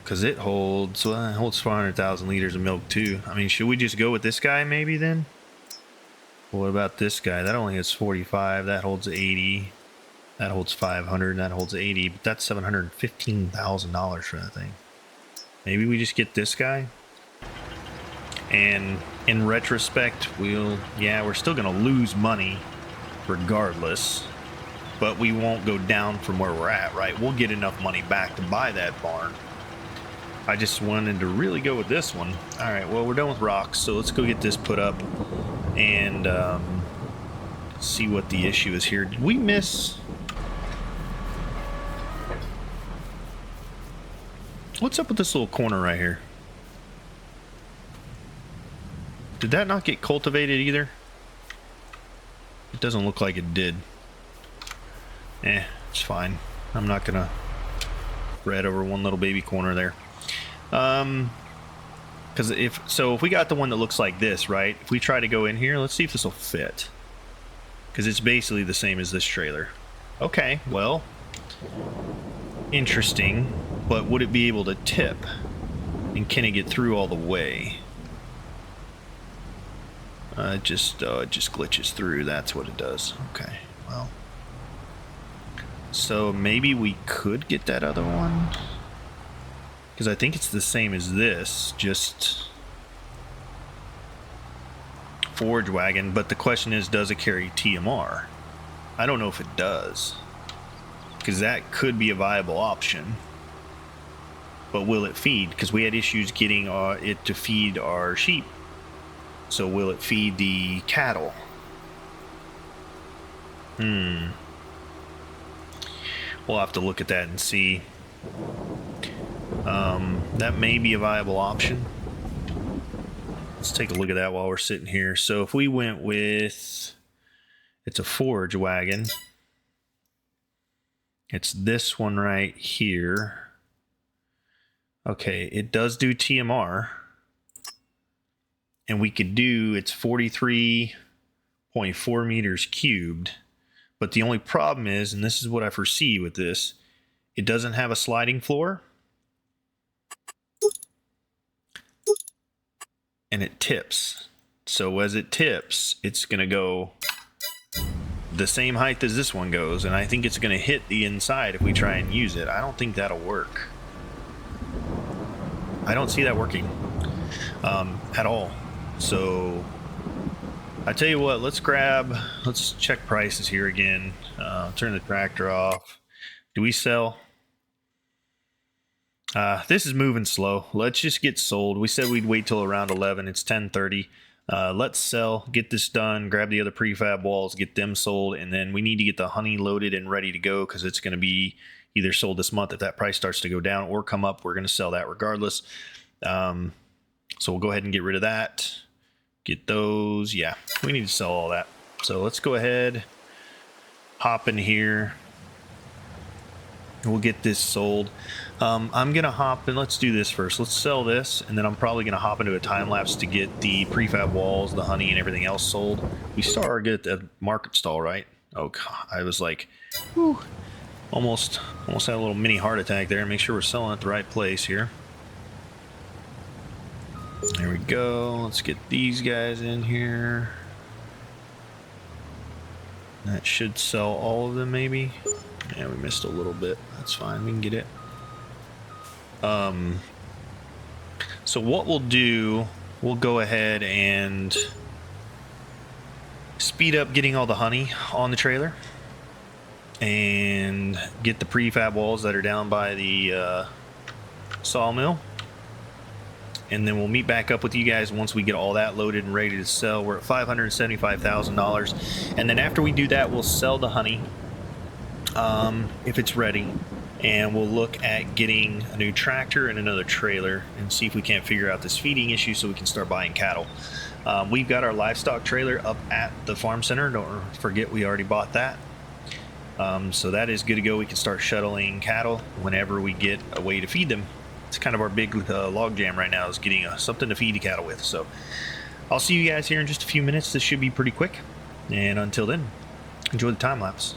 because it holds 400,000 liters of milk too. I mean, should we just go with this guy maybe then? What about this guy? That only has 45. That holds 80. That holds 500. That holds 80. But that's $715,000 for that thing. Maybe we just get this guy. And in retrospect, we're still going to lose money regardless. But we won't go down from where we're at, right? We'll get enough money back to buy that barn. I just wanted to really go with this one. All right, well, we're done with rocks, so let's go get this put up and see what the issue is here. Did we miss? What's up with this little corner right here? Did that not get cultivated either? It doesn't look like it did. It's fine. I'm not gonna fret over one little baby corner there. Because if we got the one that looks like this, right? If we try to go in here, let's see if this will fit. Because it's basically the same as this trailer. Okay, well, interesting. But would it be able to tip? And can it get through all the way? It just glitches through. That's what it does. Okay, well. So maybe we could get that other one. Because I think it's the same as this, just forage wagon. But the question is, does it carry TMR? I don't know if it does. Because that could be a viable option. But will it feed? Because we had issues getting it to feed our sheep. So will it feed the cattle? We'll have to look at that and see. That may be a viable option. Let's take a look at that while we're sitting here. So if we went with, it's a forage wagon. It's this one right here. Okay, it does do TMR. And we could do, it's 43.4 meters cubed. But the only problem is, and this is what I foresee with this, it doesn't have a sliding floor. And it tips. So as it tips, it's going to go the same height as this one goes. And I think it's going to hit the inside if we try and use it. I don't think that'll work. I don't see that working at all. So I tell you what, let's check prices here again. Turn the tractor off. Do we sell? This is moving slow. Let's just get sold. We said we'd wait till around 11. It's 10:30. Let's sell, get this done, grab the other prefab walls, get them sold, and then we need to get the honey loaded and ready to go because it's going to be either sold this month if that price starts to go down or come up. We're going to sell that regardless. So we'll go ahead and get rid of that. Get those. Yeah, we need to sell all that. So let's go ahead, hop in here. We'll get this sold. I'm going to hop in. Let's do this first. Let's sell this, and then I'm probably going to hop into a time-lapse to get the prefab walls, the honey, and everything else sold. We still are good at the market stall, right? Oh, God. I was like, whew, almost had a little mini heart attack there. Make sure we're selling at the right place here. There we go. Let's get these guys in here. That should sell all of them, maybe. Yeah, we missed a little bit. That's fine. We can get it. So what we'll do, we'll go ahead and speed up getting all the honey on the trailer and get the prefab walls that are down by the sawmill. And then we'll meet back up with you guys once we get all that loaded and ready to sell. We're at $575,000. And then after we do that, we'll sell the honey if it's ready. And we'll look at getting a new tractor and another trailer and see if we can't figure out this feeding issue so we can start buying cattle. We've got our livestock trailer up at the farm center. Don't forget we already bought that. So that is good to go. We can start shuttling cattle whenever we get a way to feed them. It's kind of our big log jam right now is getting something to feed the cattle with. So I'll see you guys here in just a few minutes. This should be pretty quick. And until then, enjoy the time lapse.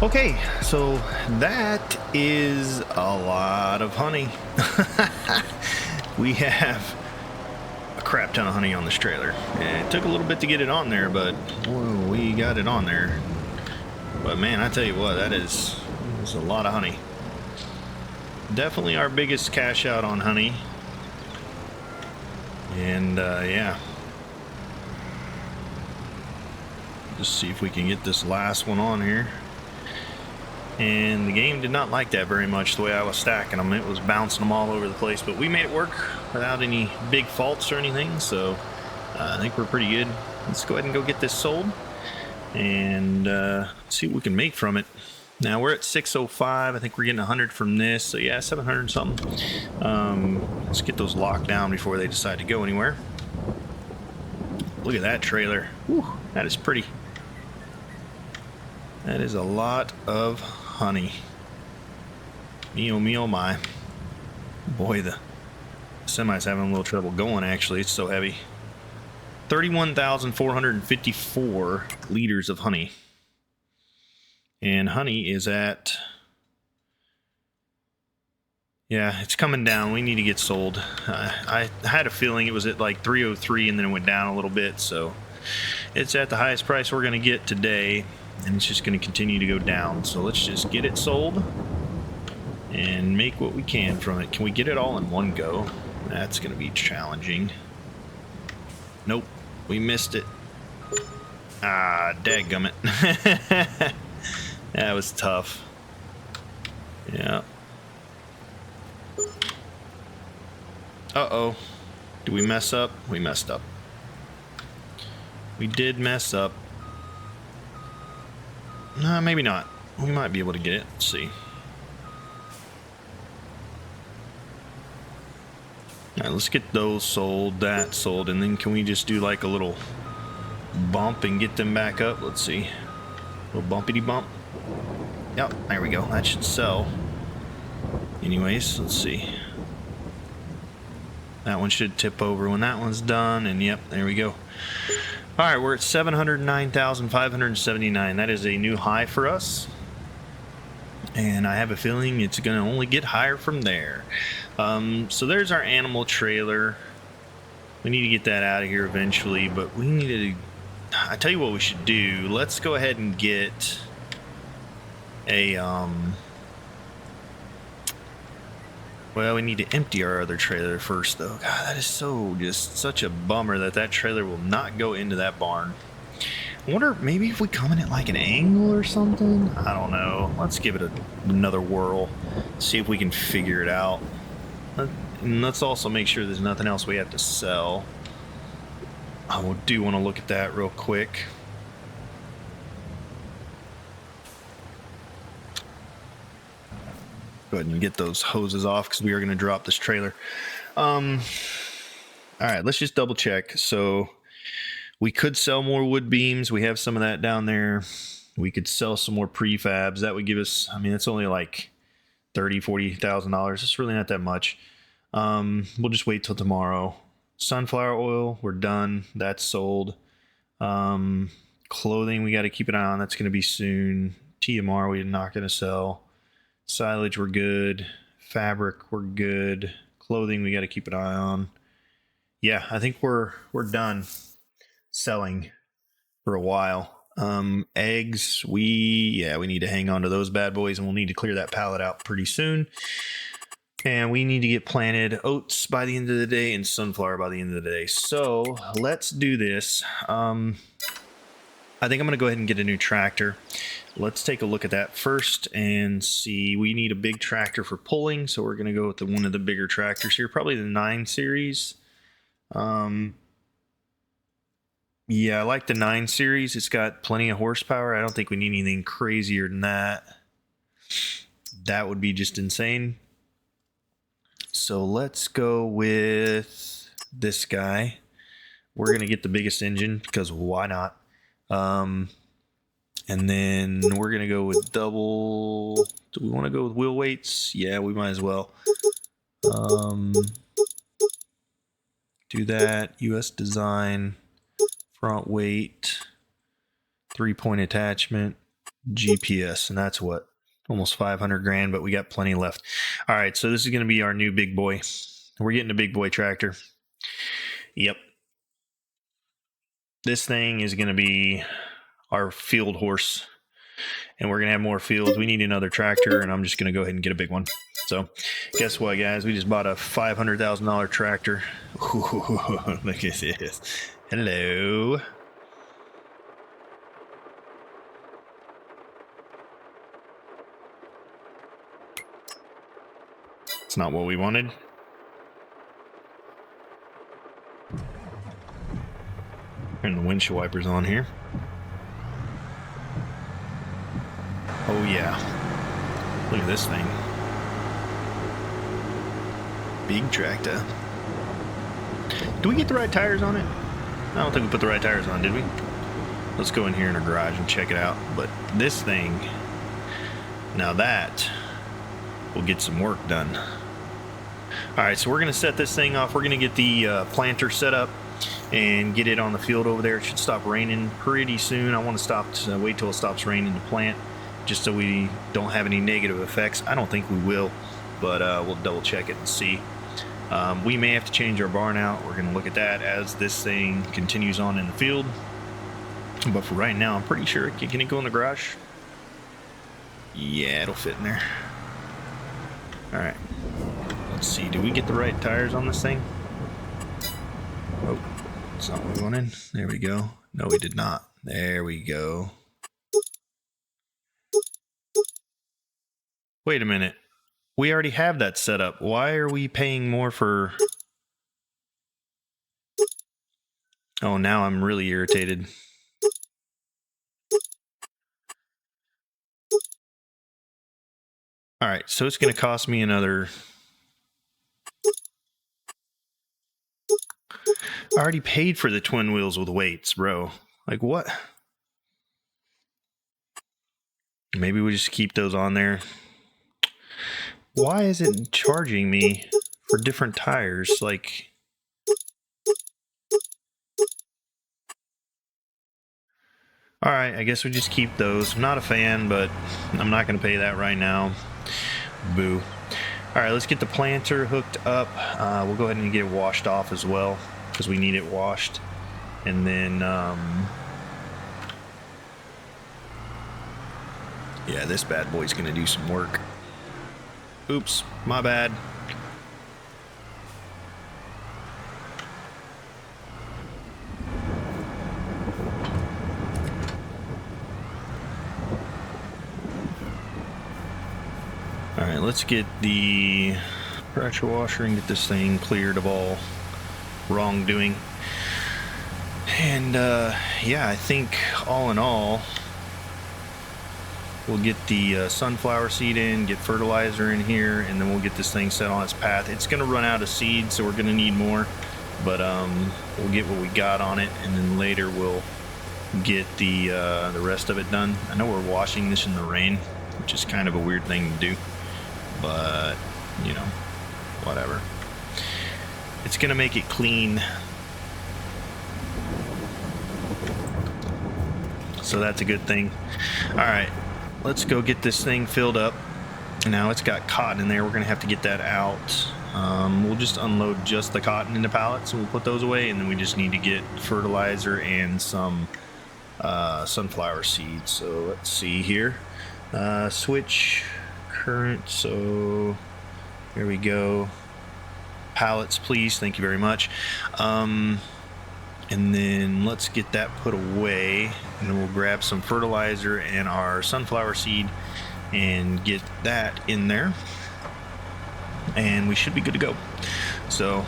Okay, so that is a lot of honey. We have a crap ton of honey on this trailer. And it took a little bit to get it on there, but whoa, we got it on there. But man, I tell you what, that's a lot of honey. Definitely our biggest cash out on honey. And yeah. Just see if we can get this last one on here. And the game did not like that very much, the way I was stacking them. It was bouncing them all over the place, but we made it work without any big faults or anything, so I think we're pretty good. Let's go ahead and go get this sold and see what we can make from it. Now we're at 605. I think we're getting 100 from this, so yeah, 700 something. Let's get those locked down before they decide to go anywhere. Look at that trailer. Whew, that is pretty. That is a lot of honey. Me oh my. Boy, the semi's having a little trouble going, actually. It's so heavy. 31,454 liters of honey. And honey is at... yeah, it's coming down. We need to get sold. I had a feeling it was at like 303 and then it went down a little bit. So it's at the highest price we're going to get today. And it's just going to continue to go down. So let's just get it sold and make what we can from it. Can we get it all in one go? That's going to be challenging. Nope, we missed it. Ah, dadgummit. That was tough. Yeah. Uh-oh. Did we mess up? We messed up. We did mess up. No, maybe not. We might be able to get it. Let's see. Alright, let's get those sold, that sold, and then can we just do like a little bump and get them back up? Let's see. A little bumpity bump. Yep, there we go. That should sell. Anyways, let's see. That one should tip over when that one's done, and yep, there we go. Alright, we're at 709,579. That is a new high for us. And I have a feeling it's going to only get higher from there. So there's our animal trailer. We need to get that out of here eventually, but we need to... I tell you what we should do. Let's go ahead and get a... well, we need to empty our other trailer first, though. God, that is just such a bummer that trailer will not go into that barn. I wonder, maybe if we come in at like an angle or something? I don't know. Let's give it another whirl. See if we can figure it out. And let's also make sure there's nothing else we have to sell. I do want to look at that real quick. Go ahead and get those hoses off because we are going to drop this trailer. All right, let's just double check. So we could sell more wood beams. We have some of that down there. We could sell some more prefabs. That would give us, I mean, it's only like $30,000-$40,000. It's really not that much. We'll just wait till tomorrow. Sunflower oil, we're done. That's sold. Clothing, we got to keep an eye on. That's going to be soon. TMR, we're not going to sell. Silage, we're good. Fabric, we're good. Clothing, we got to keep an eye on. Yeah, I think we're done selling for a while. Eggs, we need to hang on to those bad boys, and we'll need to clear that pallet out pretty soon. And we need to get planted oats by the end of the day and sunflower by the end of the day. So let's do this. I think I'm going to go ahead and get a new tractor. Let's take a look at that first and see. We need a big tractor for pulling, so we're going to go with one of the bigger tractors here, probably the 9 series. Yeah, I like the 9 series. It's got plenty of horsepower. I don't think we need anything crazier than that. That would be just insane. So let's go with this guy. We're going to get the biggest engine because why not? And then we're going to go with double. Do we want to go with wheel weights? Yeah, we might as well. Do that. US design. Front weight. 3-point attachment. GPS, and that's what, almost 500 grand, but we got plenty left. All right, so this is going to be our new big boy. We're getting a big boy tractor. Yep. This thing is going to be our field horse, and we're going to have more fields. We need another tractor, and I'm just going to go ahead and get a big one. So guess what, guys? We just bought a $500,000 tractor. Ooh, look at this. Hello. It's not what we wanted. Turn the windshield wipers on here. Oh yeah. Look at this thing. Big tractor. Do we get the right tires on it? I don't think we put the right tires on, did we? Let's go in here in our garage and check it out. But this thing, now that will get some work done. All right, so we're going to set this thing off. We're going to get the planter set up and get it on the field over there. It should stop raining pretty soon. I want to wait till it stops raining to plant, just so we don't have any negative effects. I don't think we will, but we'll double check it and see. We may have to change our barn out. We're going to look at that as this thing continues on in the field. But for right now, I'm pretty sure can it go in the garage? Yeah, it'll fit in there. All right. Let's see. Do we get the right tires on this thing? Oh, that's not what we wanted. There we go. No, we did not. There we go. Wait a minute. We already have that set up. Why are we paying more for... Oh, now I'm really irritated. All right, so it's going to cost me another... I already paid for the twin wheels with weights, bro. Like, what? Maybe we just keep those on there. Why is it charging me for different tires? Like... All right, I guess we just keep those. I'm not a fan, but I'm not going to pay that right now. Boo. All right, let's get the planter hooked up. We'll go ahead and get it washed off as well, because we need it washed. And then, yeah, this bad boy's going to do some work. Oops, my bad. All right, let's get the pressure washer and get this thing cleared of all wrongdoing. And yeah, I think all in all, we'll get the sunflower seed in, get fertilizer in here, and then we'll get this thing set on its path. It's going to run out of seed, so we're going to need more, but we'll get what we got on it, and then later we'll get the rest of it done. I know we're washing this in the rain, which is kind of a weird thing to do, but you know, whatever. It's gonna make it clean, so that's a good thing. All right, let's go get this thing filled up. Now it's got cotton in there. We're gonna have to get that out. We'll just unload just the cotton into pallets, and we'll put those away, and then we just need to get fertilizer and some sunflower seeds. So let's see here. Switch current, so here we go. Pallets, please. Thank you very much. And then let's get that put away, and then we'll grab some fertilizer and our sunflower seed and get that in there, and we should be good to go. So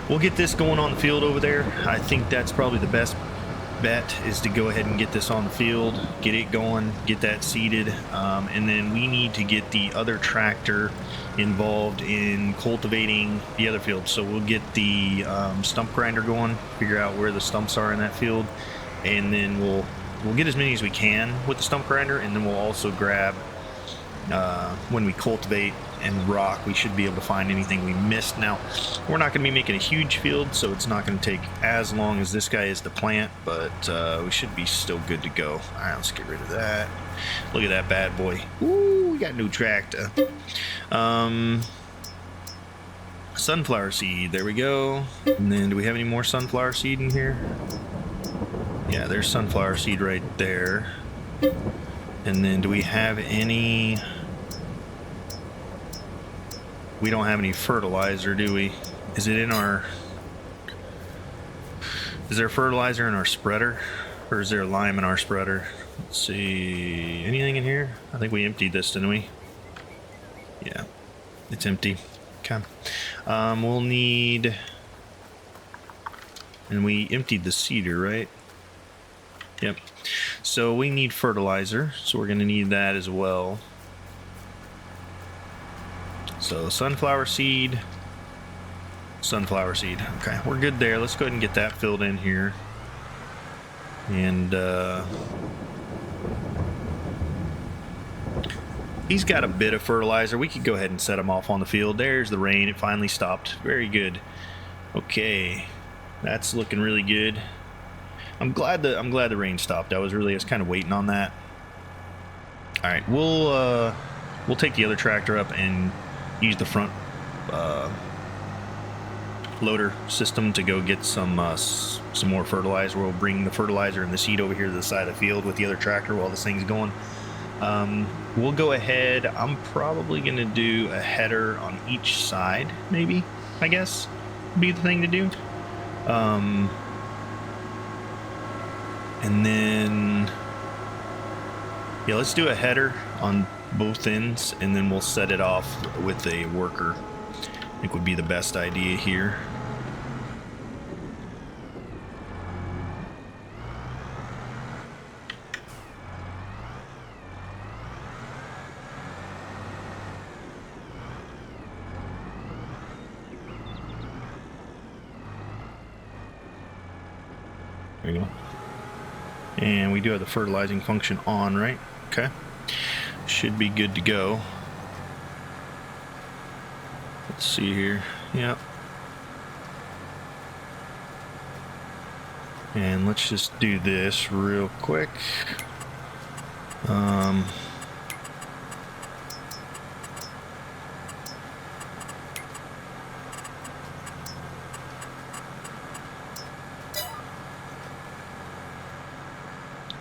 we'll get this going on the field over there. I think that's probably the best bet, is to go ahead and get this on the field, get it going, get that seeded, and then we need to get the other tractor involved in cultivating the other field. So we'll get the stump grinder going, figure out where the stumps are in that field, and then we'll get as many as we can with the stump grinder, and then we'll also grab when we cultivate and rock, we should be able to find anything we missed. Now, we're not going to be making a huge field, so it's not going to take as long as this guy is to plant, but we should be still good to go. All right, let's get rid of that. Look at that bad boy. Ooh, we got a new tractor. Sunflower seed, there we go. And then do we have any more sunflower seed in here? Yeah, there's sunflower seed right there. And then do we have any... We don't have any fertilizer, do we? Is it in our... Is there fertilizer in our spreader? Or is there lime in our spreader? Let's see... Anything in here? I think we emptied this, didn't we? Yeah, it's empty. Okay. We'll need... And we emptied the cedar, right? Yep. So we need fertilizer, so we're going to need that as well. So sunflower seed. Sunflower seed. Okay, we're good there. Let's go ahead and get that filled in here. And he's got a bit of fertilizer. We could go ahead and set him off on the field. There's the rain. It finally stopped. Very good. Okay, that's looking really good. I'm glad the rain stopped. I was kind of waiting on that. All right, we'll take the other tractor up and use the front loader system to go get some more fertilizer. We'll bring the fertilizer and the seed over here to the side of the field with the other tractor while this thing's going. We'll go ahead. I'm probably going to do a header on each side, maybe, I guess, would be the thing to do. And then, yeah, let's do a header on both ends, and then we'll set it off with a worker. I think would be the best idea here. There you go. And we do have the fertilizing function on, right? Okay. Should be good to go. Let's see here. Yep. And let's just do this real quick.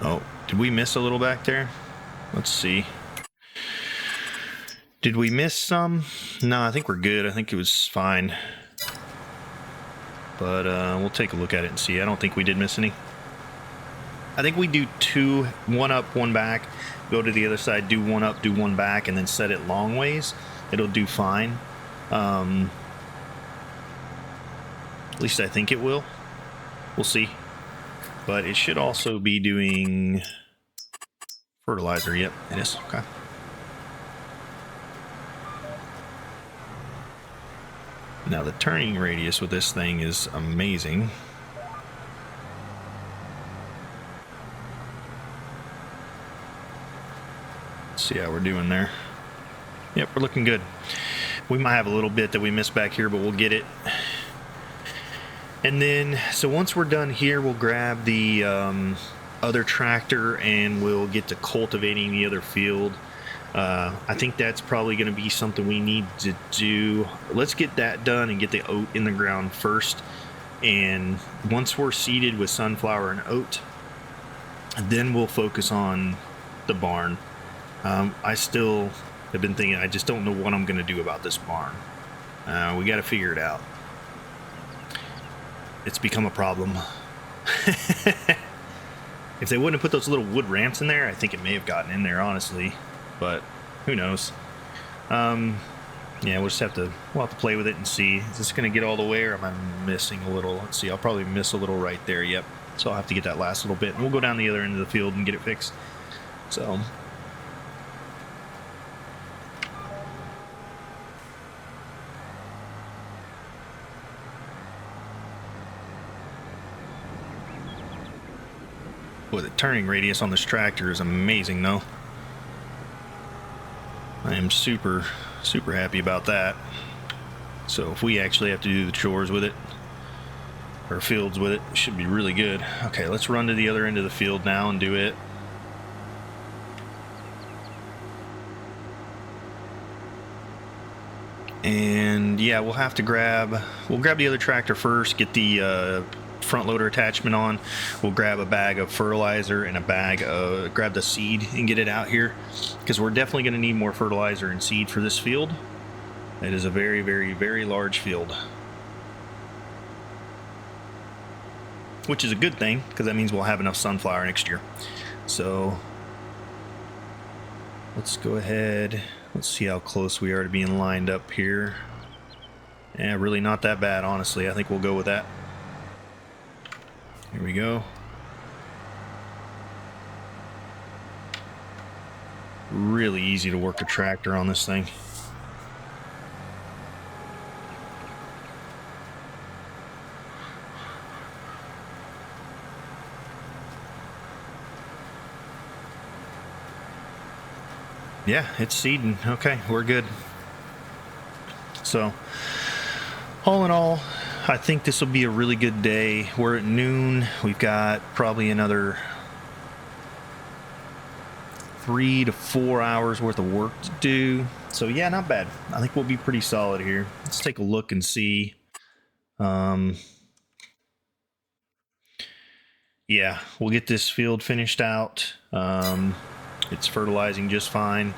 Oh, did we miss a little back there? Let's see. Did we miss some? No, I think we're good. I think it was fine. But we'll take a look at it and see. I don't think we did miss any. I think we do two, one up, one back. Go to the other side, do one up, do one back, and then set it long ways. It'll do fine. At least I think it will. We'll see. But it should also be doing fertilizer. Yep, it is. Okay. Now the turning radius with this thing is amazing. Let's see how we're doing there. Yep, we're looking good. We might have a little bit that we missed back here, but we'll get it. And then, so once we're done here, we'll grab the other tractor and we'll get to cultivating the other field. I think that's probably going to be something we need to do. Let's get that done and get the oat in the ground first. And once we're seeded with sunflower and oat, then we'll focus on the barn. I still have been thinking, I just don't know what I'm going to do about this barn. We got to figure it out. It's become a problem. If they wouldn't have put those little wood ramps in there, I think it may have gotten in there, honestly. But who knows? Yeah, we'll have to play with it and see. Is this going to get all the way, or am I missing a little? Let's see. I'll probably miss a little right there. Yep. So I'll have to get that last little bit, and we'll go down the other end of the field and get it fixed. So. Boy, the turning radius on this tractor is amazing, though. I am super, Super happy about that. So if we actually have to do the chores with it, or fields with it, it should be really good. Okay, let's run to the other end of the field now and do it. And yeah, we'll have to grab the other tractor first, get the front loader attachment on. We'll grab a bag of fertilizer and grab the seed and get it out here, because we're definitely going to need more fertilizer and seed for this field. It is a very, very, very large field, which is a good thing, because that means we'll have enough sunflower next year. So let's go ahead. Let's see how close we are to being lined up here. Yeah, really not that bad, honestly. I think we'll go with that. Here we go. Really easy to work a tractor on this thing. Yeah, it's seeding. Okay, we're good. So, all in all, I think this will be a really good day. We're at noon. We've got probably another 3 to 4 hours worth of work to do. So yeah, not bad. I think we'll be pretty solid here. Let's take a look and see. Yeah, we'll get this field finished out. It's fertilizing just fine.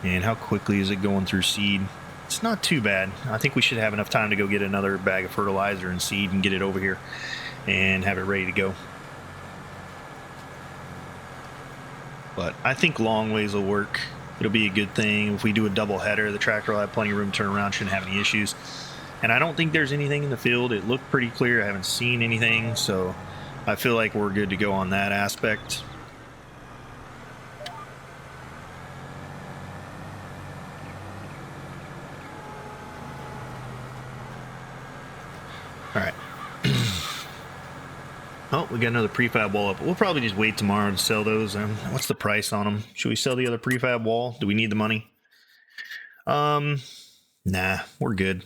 And how quickly is it going through seed? It's not too bad. I think we should have enough time to go get another bag of fertilizer and seed and get it over here and have it ready to go. But I think long ways will work. It'll be a good thing. If we do a double header, the tractor will have plenty of room to turn around, shouldn't have any issues. And I don't think there's anything in the field. It looked pretty clear. I haven't seen anything, so I feel like we're good to go on that aspect. All right. Oh, we got another prefab wall up. We'll probably just wait tomorrow to sell those. What's the price on them? Should we sell the other prefab wall? Do we need the money? Nah, we're good.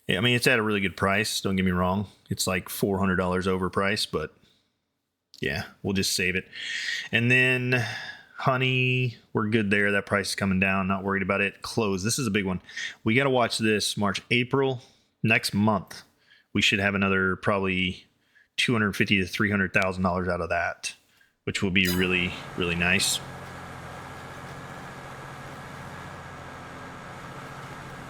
Yeah, I mean, it's at a really good price. Don't get me wrong. It's like $400 overpriced, but yeah, we'll just save it. And then honey, we're good there. That price is coming down. Not worried about it. Clothes. This is a big one. We got to watch this. March, April, next month. We should have another probably $250,000 to $300,000 out of that, which will be really, really nice.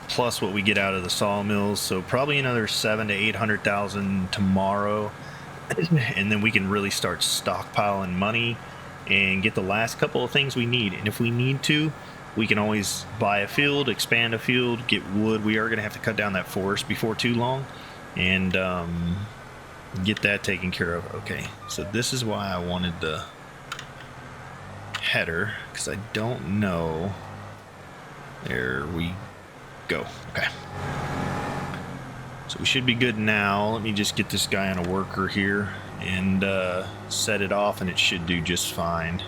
Plus what we get out of the sawmills, so probably another $700,000 to $800,000 tomorrow, and then we can really start stockpiling money and get the last couple of things we need. And if we need to, we can always buy a field, expand a field, get wood. We are going to have to cut down that forest before too long, and get that taken care of. Okay, so this is why I wanted the header, because I don't know. There we go. Okay, so we should be good now. Let me just get this guy on a worker here and set it off, and it should do just fine.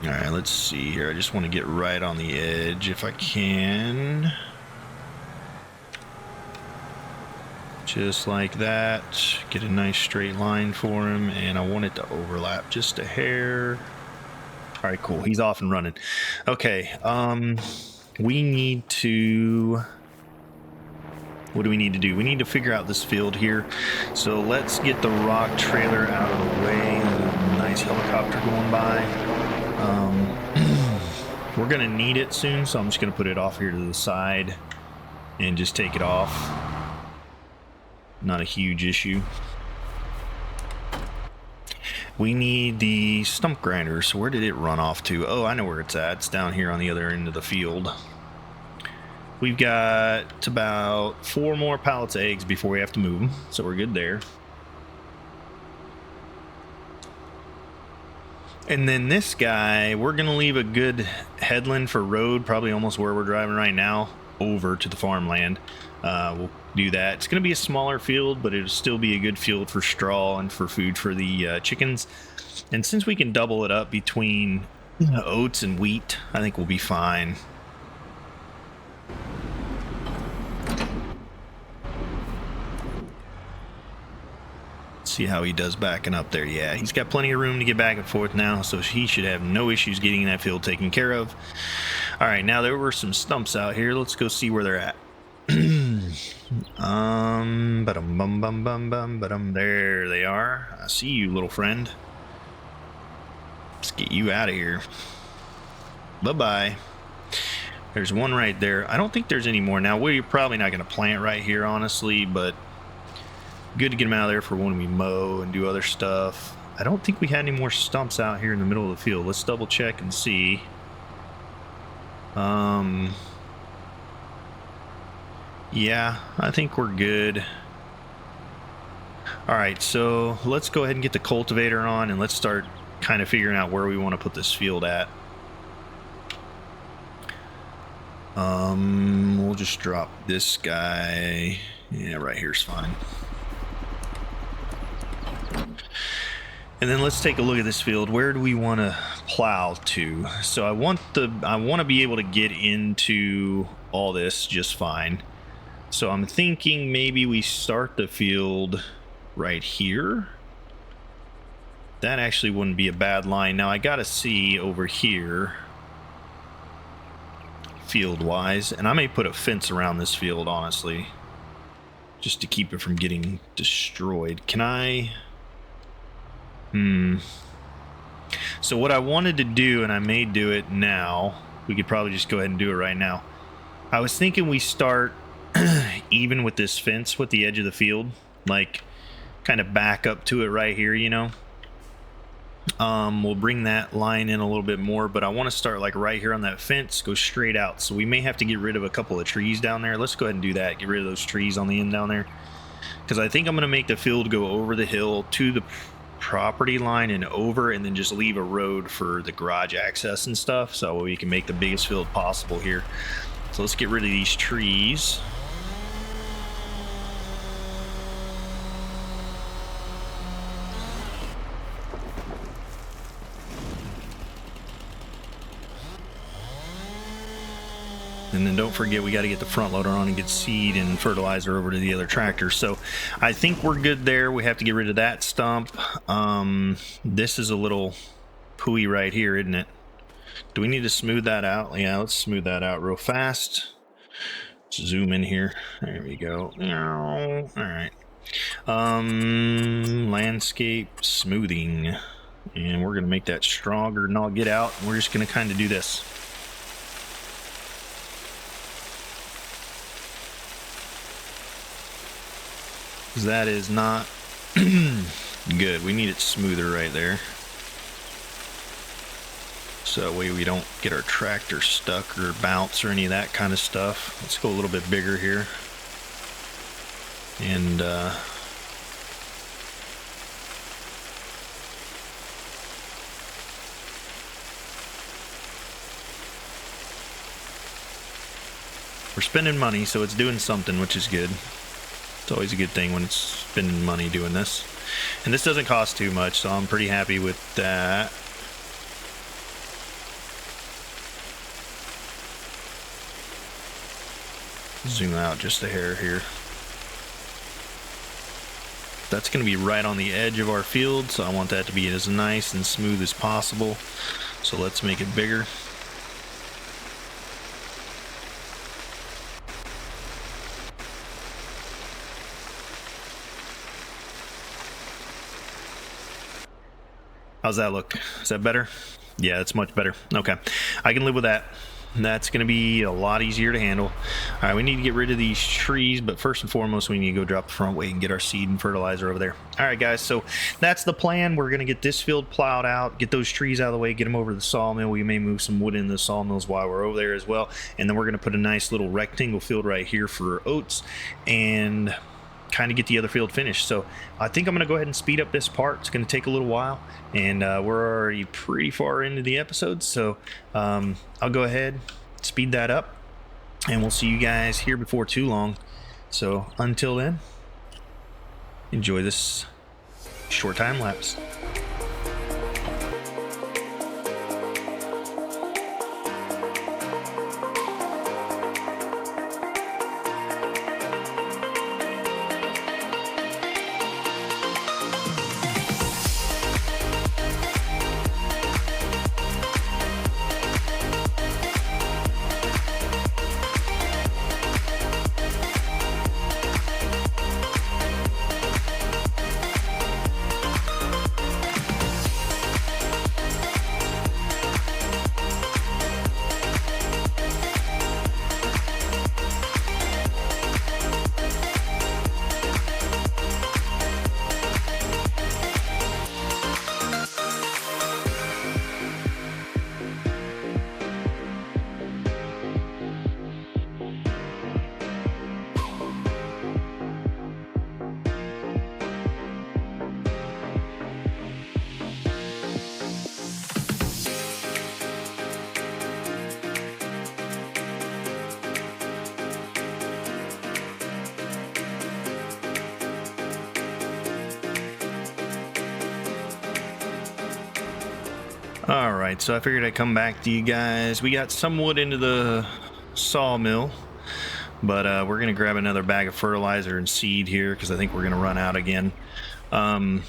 All right, let's see here. I just want to get right on the edge if I can. Just like that. Get a nice straight line for him, and I want it to overlap just a hair. All right, cool. He's off and running. Okay, we need to... What do we need to do? We need to figure out this field here. So let's get the rock trailer out of the way. Nice helicopter going by. We're gonna need it soon, so I'm just gonna put it off here to the side and just take it off. Not a huge issue. We need the stump grinder. So where did it run off to? Oh, I know where it's at. It's down here on the other end of the field. We've got about 4 more pallets of eggs before we have to move them, so we're good there. And then this guy, we're going to leave a good headland for road, probably almost where we're driving right now, over to the farmland. We'll do that. It's going to be a smaller field, but it'll still be a good field for straw and for food for the chickens. And since we can double it up between Oats and wheat, I think we'll be fine. See how he does backing up there. Yeah, he's got plenty of room to get back and forth now, so he should have no issues getting that field taken care of. All right, now there were some stumps out here. Let's go see where they're at. There they are. I see you, little friend. Let's get you out of here. Bye-bye. There's one right there. I don't think there's any more. Now, we're probably not going to plant right here, honestly, but good to get them out of there for when we mow and do other stuff. I don't think we had any more stumps out here in the middle of the field. Let's double check and see. Yeah, I think we're good. All right, so let's go ahead and get the cultivator on and let's start kind of figuring out where we want to put this field at. We'll just drop this guy. Yeah, right here's fine. And then let's take a look at this field. Where do we want to plow to? So I want to be able to get into all this just fine. So I'm thinking maybe we start the field right here. That actually wouldn't be a bad line. Now I gotta see over here field wise, and I may put a fence around this field, honestly, just to keep it from getting destroyed. Can I? So what I wanted to do, and I may do it now, we could probably just go ahead and do it right now. I was thinking we start even with this fence with the edge of the field, like kind of back up to it right here, you know. We'll bring that line in a little bit more, but I want to start like right here on that fence, go straight out. So we may have to get rid of a couple of trees down there. Let's go ahead and do that. Get rid of those trees on the end down there, because I think I'm going to make the field go over the hill to the property line and over, and then just leave a road for the garage access and stuff, so we can make the biggest field possible here. So let's get rid of these trees. And then don't forget, we got to get the front loader on and get seed and fertilizer over to the other tractor. So I think we're good there. We have to get rid of that stump. This is a little pooey right here, isn't it? Do we need to smooth that out? Yeah, let's smooth that out real fast. Let's zoom in here. There we go. All right. Landscape smoothing. And we're going to make that stronger, and I'll get out. And we're just going to kind of do this. That is not good. We need it smoother right there, so that way we don't get our tractor stuck or bounce or any of that kind of stuff. Let's go a little bit bigger here, and we're spending money, so it's doing something, which is good. It's always a good thing when it's spending money doing this. And this doesn't cost too much, so I'm pretty happy with that. Zoom out just a hair here. That's going to be right on the edge of our field, so I want that to be as nice and smooth as possible. So let's make it bigger. How's that look? Is that better? Yeah, it's much better. Okay, I can live with that. That's going to be a lot easier to handle. All right, we need to get rid of these trees, but first and foremost, we need to go drop the front weight and get our seed and fertilizer over there. All right, guys, so that's the plan. We're going to get this field plowed out, get those trees out of the way, get them over to the sawmill. We may move some wood into the sawmills while we're over there as well. And then we're going to put a nice little rectangle field right here for oats and kind of get the other field finished. So I think I'm going to go ahead and speed up this part. It's going to take a little while, and we're already pretty far into the episode, so I'll go ahead, speed that up, and we'll see you guys here before too long. So until then, enjoy this short time lapse. All right, so I figured I'd come back to you guys. We got some wood into the sawmill, but we're gonna grab another bag of fertilizer and seed here because I think we're gonna run out again. I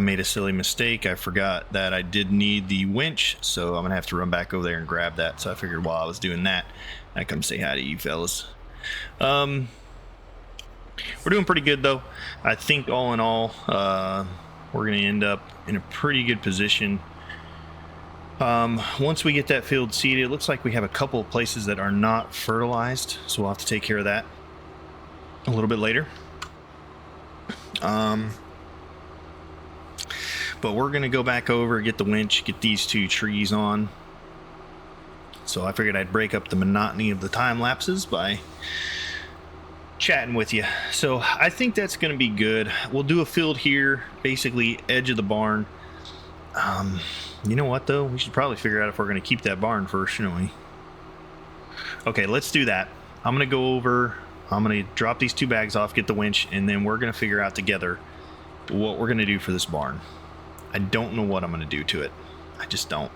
made a silly mistake. I forgot that I did need the winch, so I'm gonna have to run back over there and grab that. So I figured while I was doing that, I'd come say hi to you fellas. We're doing pretty good though. I think all in all, we're gonna end up in a pretty good position. Once we get that field seeded, it looks like we have a couple of places that are not fertilized, so we'll have to take care of that a little bit later. But we're gonna go back over, get the winch, get these two trees on. So I figured I'd break up the monotony of the time lapses by chatting with you. So I think that's gonna be good. We'll do a field here, basically edge of the barn. You know what though? We should probably figure out if we're gonna keep that barn first, shouldn't we? Okay, let's do that. I'm gonna go over, I'm gonna drop these two bags off, get the winch, and then we're gonna figure out together what we're gonna do for this barn. I don't know what I'm gonna do to it. I just don't.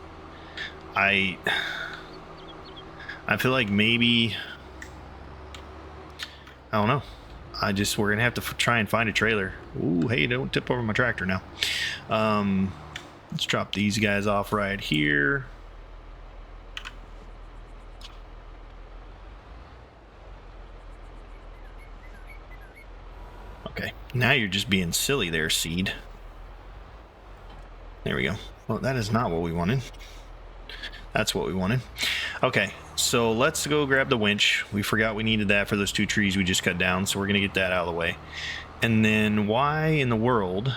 I feel like maybe, I don't know. We're gonna have to try and find a trailer. Ooh, hey, don't tip over my tractor now. Let's drop these guys off right here. Okay, now you're just being silly there, seed. There we go. Well, that is not what we wanted. That's what we wanted. Okay, so let's go grab the winch. We forgot we needed that for those two trees we just cut down, so we're gonna get that out of the way. And then why in the world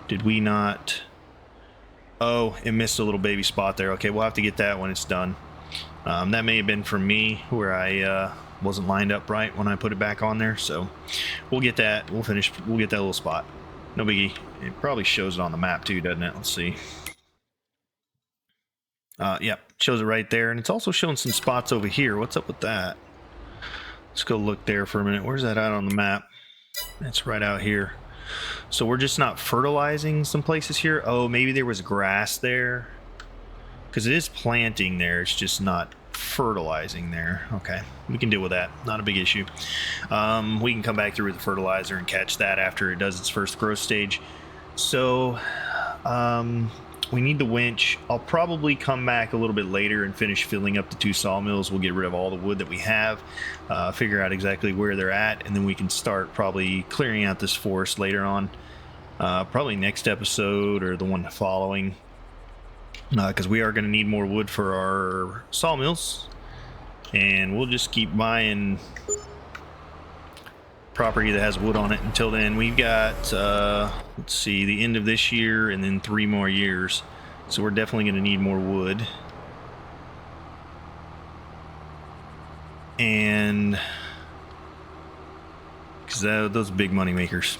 did we not... Oh, it missed a little baby spot there. Okay, we'll have to get that when it's done. That may have been from me where I wasn't lined up right when I put it back on there, so we'll get that. We'll get that little spot. No biggie. It probably shows it on the map too, doesn't it? Let's see. Yep, shows it right there, and it's also showing some spots over here. What's up with that? Let's go look there for a minute. Where's that at on the map? It's right out here. So we're just not fertilizing some places here. Oh, maybe there was grass there, because it is planting there. It's just not fertilizing there. Okay, we can deal with that. Not a big issue. We can come back through with the fertilizer and catch that after it does its first growth stage. So we need the winch. I'll probably come back a little bit later and finish filling up the two sawmills. We'll get rid of all the wood that we have, figure out exactly where they're at, and then we can start probably clearing out this forest later on. Probably next episode or the one following, because we are going to need more wood for our sawmills, and we'll just keep buying property that has wood on it. Until then, we've got let's see, the end of this year and then 3 more years, so we're definitely going to need more wood. And because those big money makers.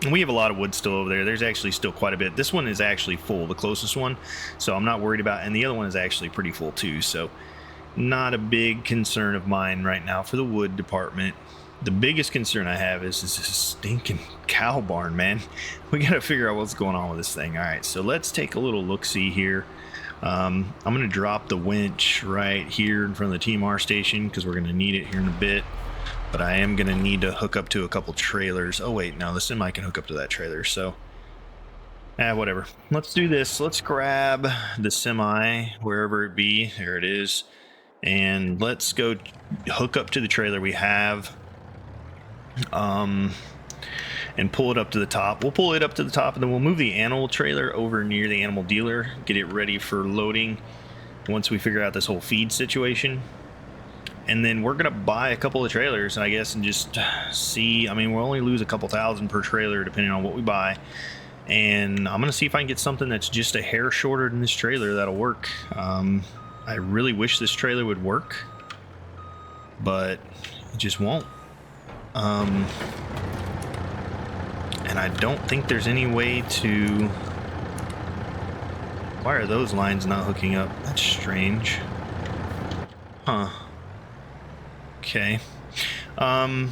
And we have a lot of wood still over there. There's actually still quite a bit. This one is actually full, the closest one, so I'm not worried about, and the other one is actually pretty full too, so not a big concern of mine right now for the wood department. The biggest concern I have is this stinking cow barn, man. We got to figure out what's going on with this thing. All right, so let's take a little look-see here. I'm going to drop the winch right here in front of the TMR station because we're going to need it here in a bit. But I am going to need to hook up to a couple trailers. Oh, wait, no, the semi can hook up to that trailer, so... whatever. Let's do this. Let's grab the semi, wherever it be. There it is. And let's go hook up to the trailer we have. And pull it up to the top. We'll pull it up to the top, and then we'll move the animal trailer over near the animal dealer, get it ready for loading once we figure out this whole feed situation. And then we're gonna buy a couple of trailers, I guess, and just see. I mean, we'll only lose a couple thousand per trailer depending on what we buy, and I'm gonna see if I can get something that's just a hair shorter than this trailer that'll work. I really wish this trailer would work, but it just won't. And I don't think there's any way to... Why are those lines not hooking up? That's strange. Huh. Okay. I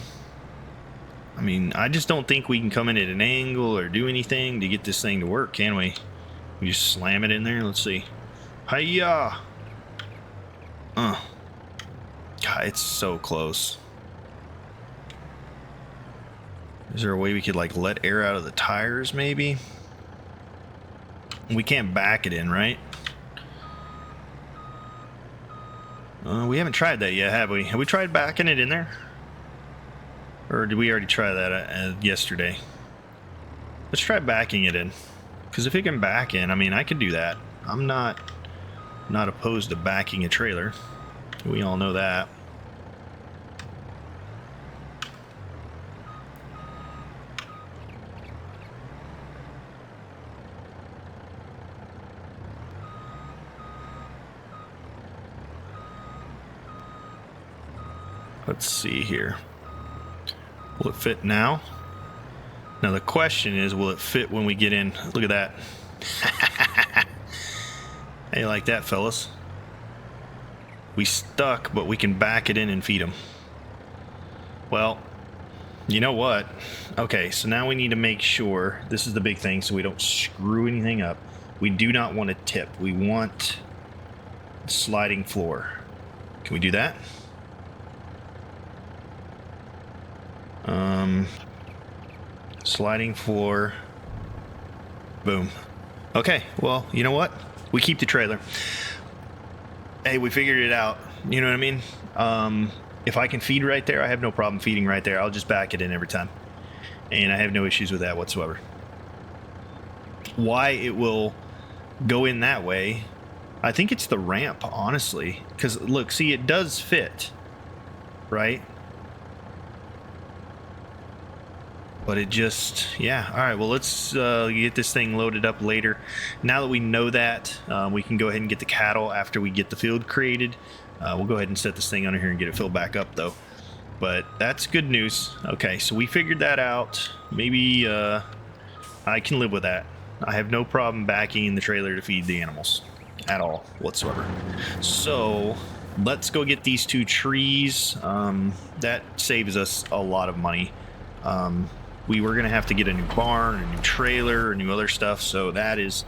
mean, I just don't think we can come in at an angle or do anything to get this thing to work, can we? We just slam it in there. Let's see. Hiya! God, it's so close. Is there a way we could like let air out of the tires maybe? We can't back it in, right? We haven't tried that yet, have we? Have we tried backing it in there? Or did we already try that yesterday? Let's try backing it in. Because if it can back in, I mean, I could do that. I'm not opposed to backing a trailer. We all know that. Let's see here. Will it fit now? Now the question is, will it fit when we get in? Look at that. How you like that, fellas? We stuck, but we can back it in and feed them. Well, you know what? Okay, so now we need to make sure, this is the big thing, so we don't screw anything up. We do not want to tip. We want sliding floor. Can we do that? Sliding floor. Boom. Okay, well, you know what? We keep the trailer. Hey, we figured it out. You know what I mean? If I can feed right there, I have no problem feeding right there. I'll just back it in every time. And I have no issues with that whatsoever. Why it will go in that way, I think it's the ramp, honestly. Because, look, see, it does fit. Right? But it just, yeah. All right, well, let's get this thing loaded up later. Now that we know that, we can go ahead and get the cattle after we get the field created. We'll go ahead and set this thing under here and get it filled back up, though. But that's good news. Okay, so we figured that out. Maybe I can live with that. I have no problem backing in the trailer to feed the animals at all whatsoever. So let's go get these 2 trees. That saves us a lot of money. We were going to have to get a new barn, a new trailer, a new other stuff. So that is,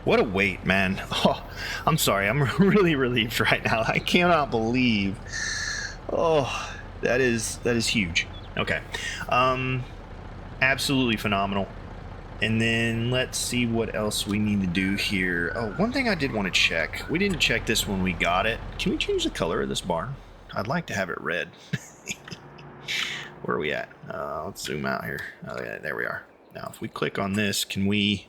what a wait, man. Oh, I'm sorry. I'm really relieved right now. I cannot believe. Oh, that is huge. Okay. Absolutely phenomenal. And then let's see what else we need to do here. Oh, one thing I did want to check. We didn't check this when we got it. Can we change the color of this barn? I'd like to have it red. Where are we at? Let's zoom out here. Oh, yeah, there we are. Now, if we click on this, can we?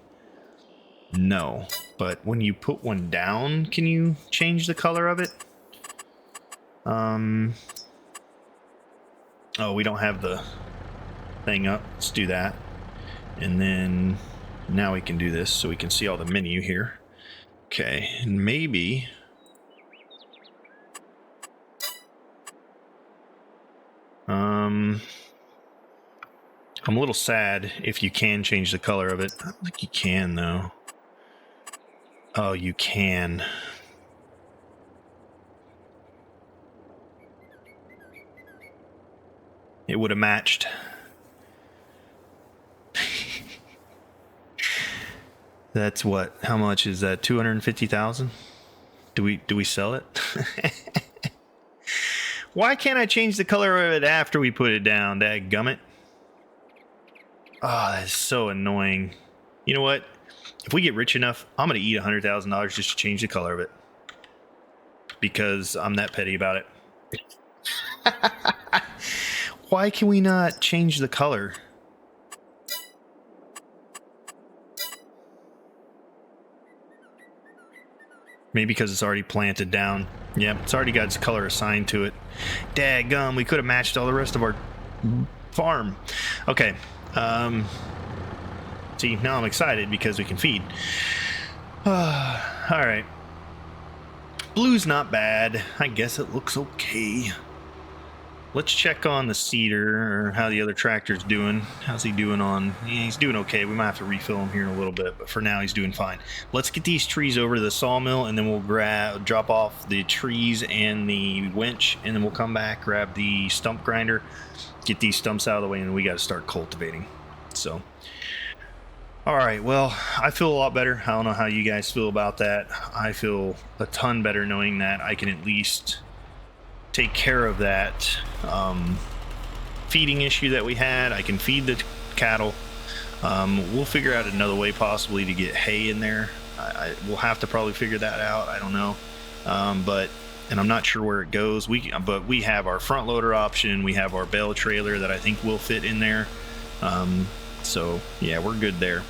No. But when you put one down, can you change the color of it? Oh, we don't have the thing up. Let's do that. And then now we can do this so we can see all the menu here. Okay, and maybe... I'm a little sad if you can change the color of it. I don't think you can, though. Oh, you can. It would have matched. That's what? How much is that? 250,000? Do we sell it? Why can't I change the color of it after we put it down? Dadgummit. Oh, that's so annoying. You know what? If we get rich enough, I'm going to eat $100,000 just to change the color of it. Because I'm that petty about it. Why can we not change the color? Maybe because it's already planted down. Yep, it's already got its color assigned to it. Daggum, we could have matched all the rest of our farm. Okay. See, now I'm excited because we can feed. Alright. Blue's not bad. I guess it looks okay. Let's check on the seeder, or how the other tractor's doing. How's he doing on... Yeah, he's doing okay. We might have to refill him here in a little bit, but for now he's doing fine. Let's get these trees over to the sawmill, and then we'll drop off the trees and the winch, and then we'll come back, grab the stump grinder, get these stumps out of the way, and we got to start cultivating. So, All right, well, I feel a lot better. I don't know how you guys feel about that. I feel a ton better knowing that I can at least take care of that feeding issue that we had. I can feed the cattle. We'll figure out another way possibly to get hay in there. We'll have to probably figure that out. I don't know. And I'm not sure where it goes. But we have our front loader option. We have our bale trailer that I think will fit in there. So yeah, we're good there.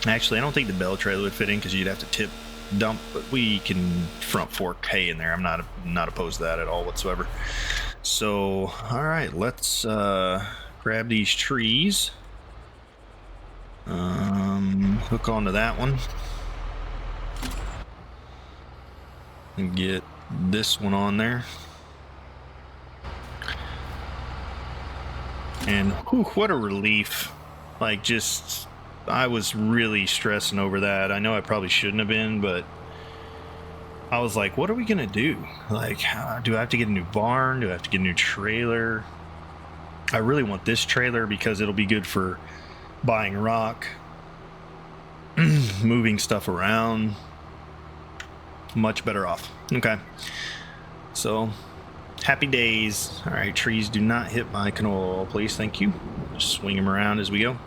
Actually, I don't think the bale trailer would fit in because you'd have to tip dump, but we can front fork hay in there. I'm not opposed to that at all whatsoever. So, all right, let's grab these trees. Hook onto that one. And get this one on there. And whew, what a relief. Like, just, I was really stressing over that. I know I probably shouldn't have been, but I was like, what are we gonna do? Like, do I have to get a new barn? Do I have to get a new trailer? I really want this trailer because it'll be good for buying rock, moving stuff around. Much better off. Okay, so happy days. All right, trees, do not hit my canola oil, please. Thank you. Just swing them around as we go.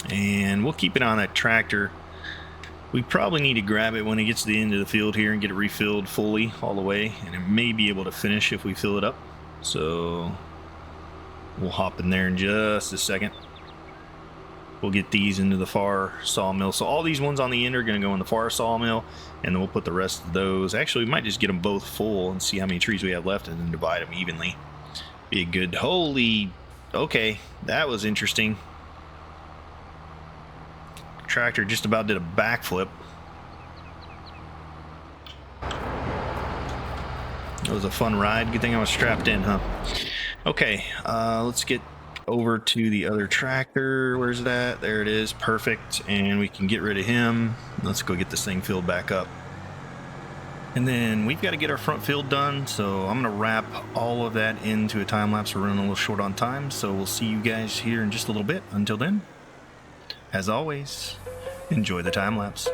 And we'll keep it on that tractor. We probably need to grab it when it gets to the end of the field here and get it refilled fully all the way. And it may be able to finish if we fill it up. So we'll hop in there in just a second. We'll get these into the far sawmill. So all these ones on the end are going to go in the far sawmill, and then we'll put the rest of those. Actually, we might just get them both full and see how many trees we have left and then divide them evenly. Be a good, holy, okay, that was interesting. Tractor just about did a backflip. That was a fun ride. Good thing I was strapped in, huh? Okay, let's get over to the other tractor. Where's it at? There it is. Perfect. And we can get rid of him. Let's go get this thing filled back up. And then we've got to get our front field done. So I'm going to wrap all of that into a time lapse. We're running a little short on time. So we'll see you guys here in just a little bit. Until then, as always, enjoy the time lapse.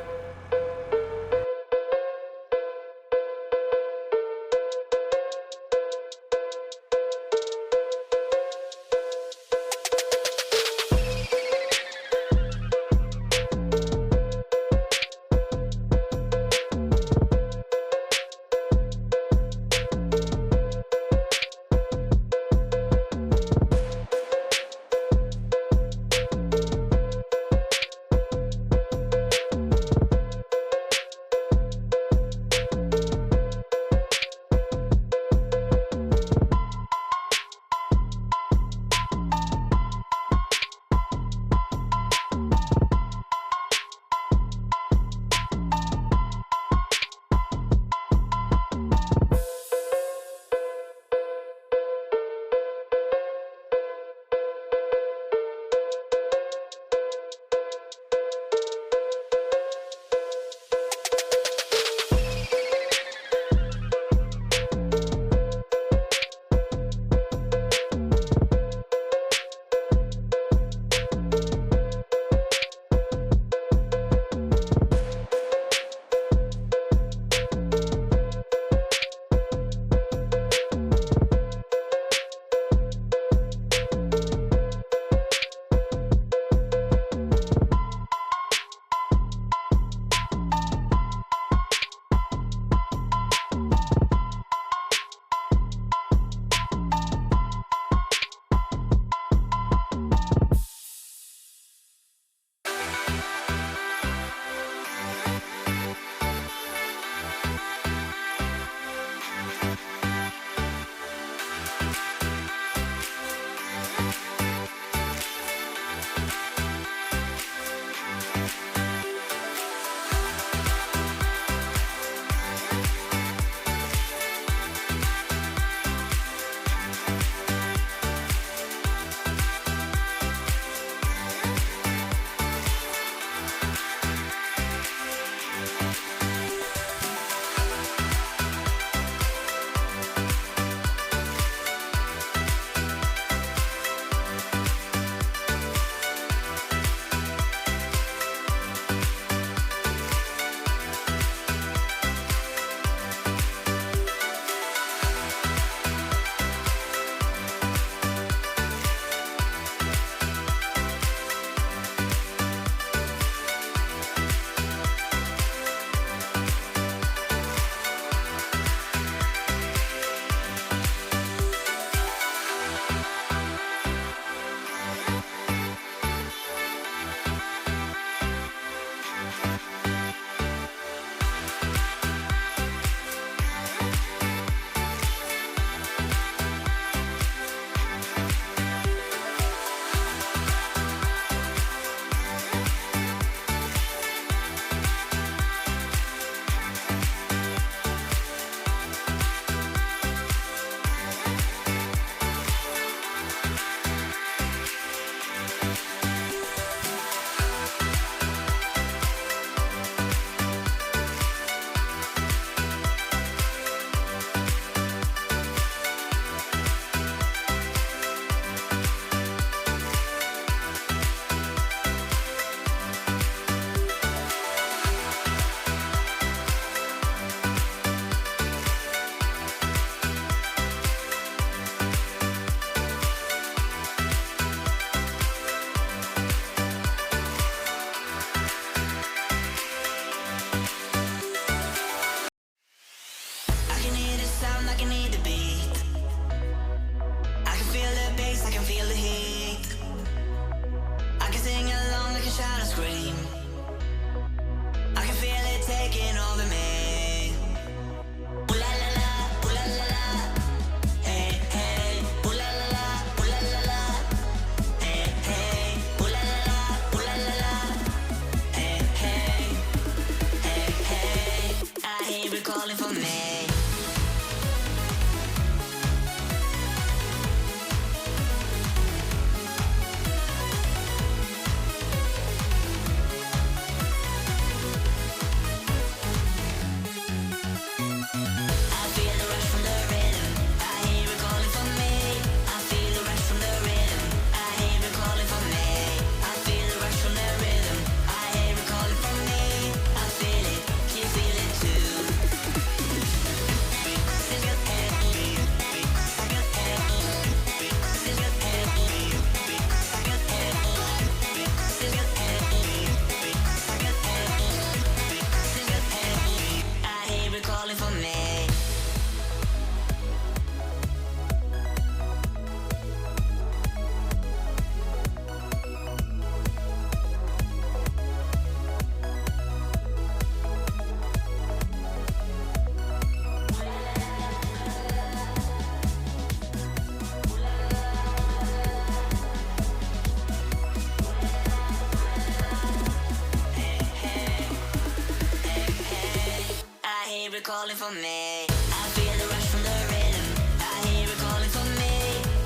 for me. I feel the rush from the rhythm. I hear it calling for me.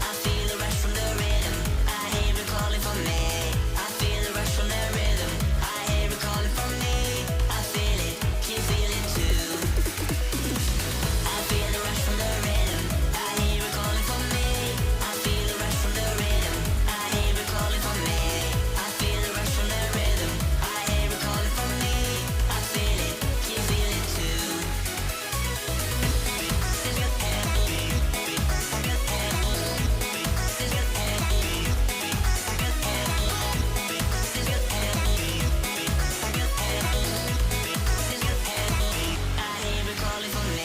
I feel the rush from the rhythm. I hear it calling for me. I feel the rush from the rhythm. I hear it calling for me. I feel it, can you feel it too? I feel the rush from the rhythm. I hear it calling for me. I feel the rush from the rhythm. I hear it calling for me. I feel the rush from the rhythm. I hear it calling for me. I feel it, can you feel it too? I hear it calling for me.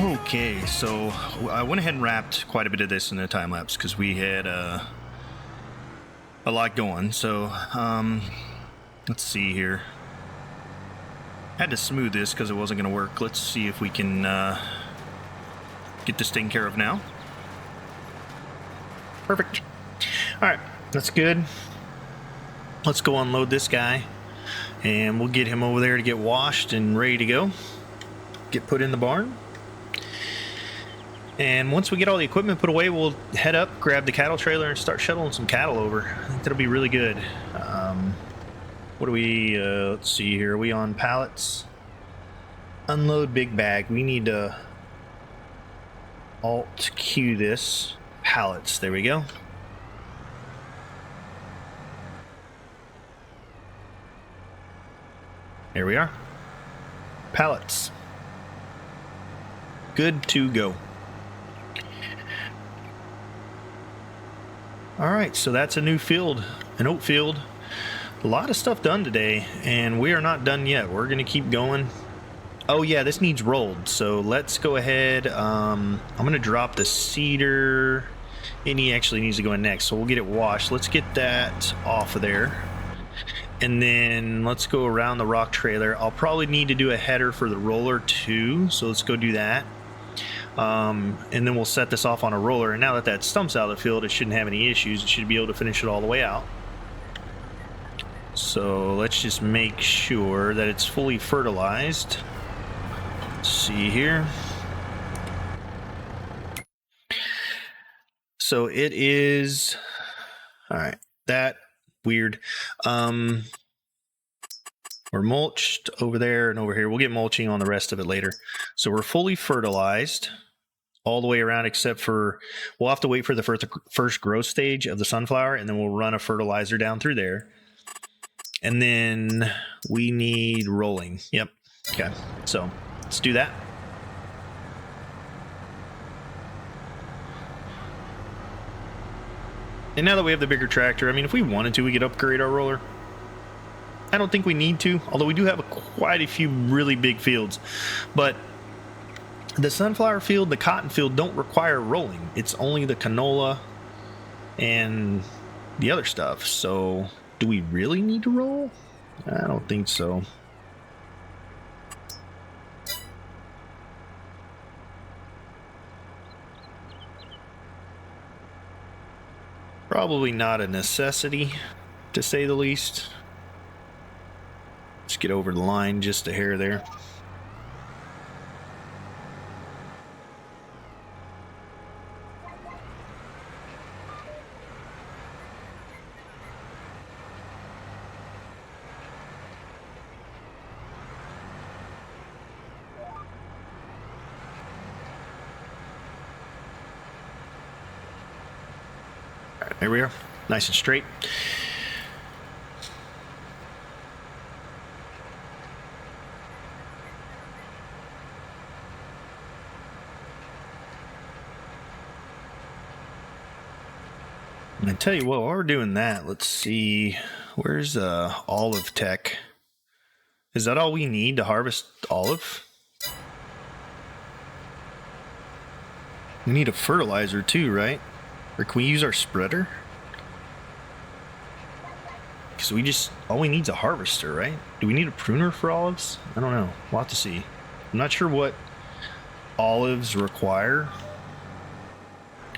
Okay, so I went ahead and wrapped quite a bit of this in the time lapse because we had a lot going. So let's see here. Had to smooth this because it wasn't going to work. Let's see if we can get this taken care of now. Perfect. All right, that's good. Let's go unload this guy and we'll get him over there to get washed and ready to go. Get put in the barn. And once we get all the equipment put away, we'll head up, grab the cattle trailer, and start shuttling some cattle over. I think that'll be really good. What do we, let's see here. Are we on pallets? Unload big bag. We need to Alt Q this. Pallets. There we go. There we are. Pallets. Good to go. Alright, so that's a new field, an oat field. A lot of stuff done today, and we are not done yet. We're going to keep going. Oh yeah, this needs rolled, so let's go ahead. I'm going to drop the cedar, and he actually needs to go in next, so we'll get it washed. Let's get that off of there. And then let's go around the rock trailer. I'll probably need to do a header for the roller too, so let's go do that. And then we'll set this off on a roller, and now that that stump's out of the field, it shouldn't have any issues. It should be able to finish it all the way out. So let's just make sure that it's fully fertilized. Let's see here. So it is, all right, that weird. We're mulched over there and over here. We'll get mulching on the rest of it later. So we're fully fertilized all the way around, except for we'll have to wait for the first growth stage of the sunflower, and then we'll run a fertilizer down through there. And then we need rolling. Yep. Okay. So let's do that. And now that we have the bigger tractor, I mean, if we wanted to, we could upgrade our roller. I don't think we need to, although we do have quite a few really big fields. But the sunflower field, the cotton field don't require rolling. It's only the canola and the other stuff. So do we really need to roll? I don't think so. Probably not a necessity, to say the least. Let's get over the line just a hair there. All right, there we are, nice and straight. I tell you what, while we're doing that, let's see, where's olive tech? Is that all we need to harvest olive? We need a fertilizer too, right? Or can we use our spreader? Because all we need is a harvester, right? Do we need a pruner for olives? I don't know, we'll have to see. I'm not sure what olives require.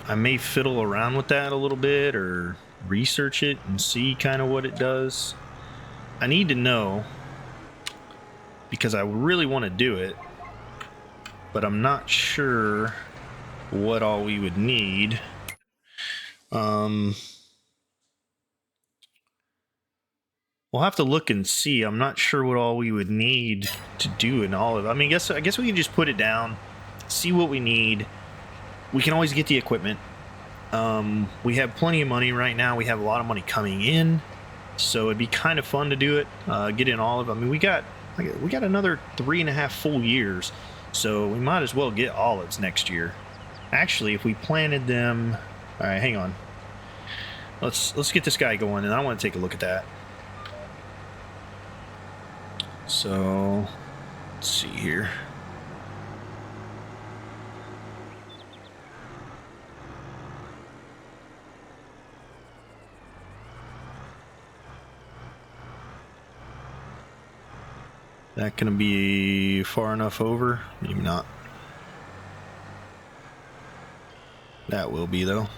I may fiddle around with that a little bit or research it and see kind of what it does. I need to know because I really want to do it, but I'm not sure what all we would need. We'll have to look and see. I'm not sure what all we would need to do an olive. I mean, I guess we can just put it down, see what we need. We can always get the equipment. We have plenty of money right now. We have a lot of money coming in, so it'd be kind of fun to do it. Get in olive. I mean, we got another 3.5 full years, so we might as well get olives next year. Actually, if we planted them, all right, hang on. Let's get this guy going, and I want to take a look at that. So, let's see here. That gonna be far enough over? Maybe not. That will be though.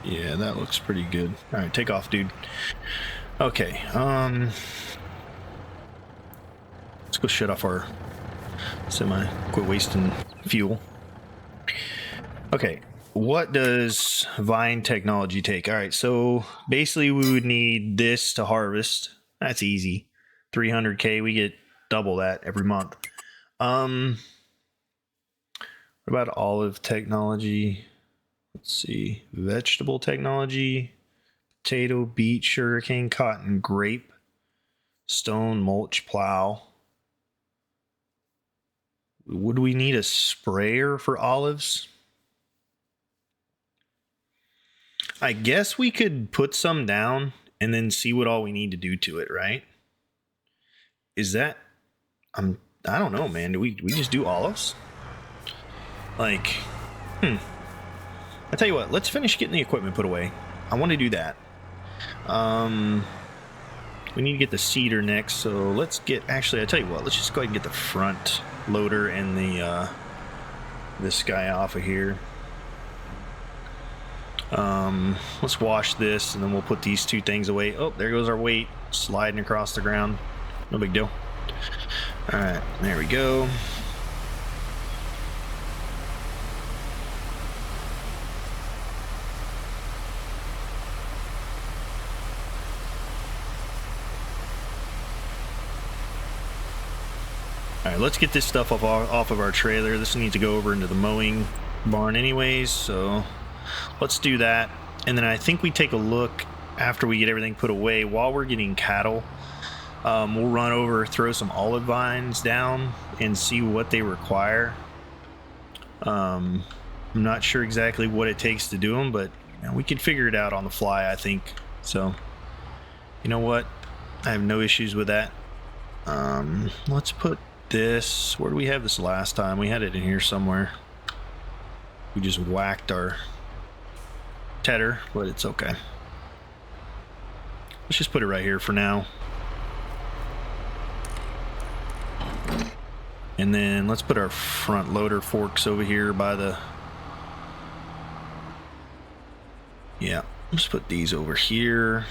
Yeah, that looks pretty good. All right, take off, dude. Okay, let's go shut off our semi, quit wasting fuel. Okay, what does vine technology take? All right, so basically we would need this to harvest. That's easy. 300K, we get double that every month. What about olive technology? Let's see, vegetable technology, potato, beet, sugarcane, cotton, grape, stone, mulch, plow. Would we need a sprayer for olives? I guess we could put some down and then see what all we need to do to it, right? Is that, I don't know, man. Do we just do olives? Like, I tell you what, let's finish getting the equipment put away. I want to do that. We need to get the seeder next, so let's get, actually, I tell you what, let's just go ahead and get the front loader and this guy off of here. Let's wash this and then we'll put these two things away. Oh, there goes our weight sliding across the ground. No big deal. All right, there we go. All right, let's get this stuff off of our trailer. This needs to go over into the mowing barn anyways, so let's do that. And then I think we take a look after we get everything put away. While we're getting cattle, we'll run over, throw some olive vines down and see what they require. I'm not sure exactly what it takes to do them, but we could figure it out on the fly, I think. So, you know what? I have no issues with that. Let's put this... Where did we have this last time? We had it in here somewhere. We just whacked our tedder, but it's okay. Let's just put it right here for now. And then let's put our front loader forks over here by the... Yeah, let's put these over here.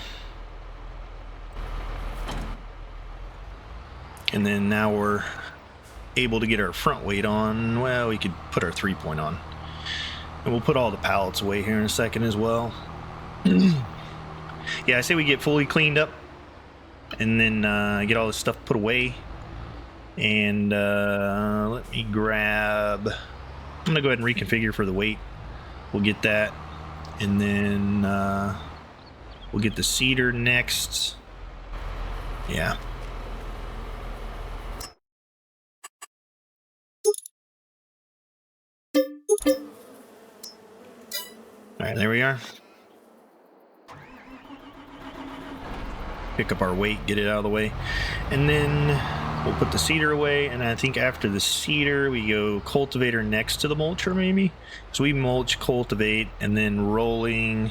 And then now we're able to get our front weight on. Well, we could put our 3-point on. And we'll put all the pallets away here in a second as well. Yeah, I say we get fully cleaned up and then get all this stuff put away. And let me grab... I'm going to go ahead and reconfigure for the weight. We'll get that. And then we'll get the cedar next. Yeah. All right, there we are. Pick up our weight, get it out of the way. And then we'll put the cedar away. And I think after the cedar, we go cultivator next to the mulcher, maybe. So we mulch, cultivate, and then rolling.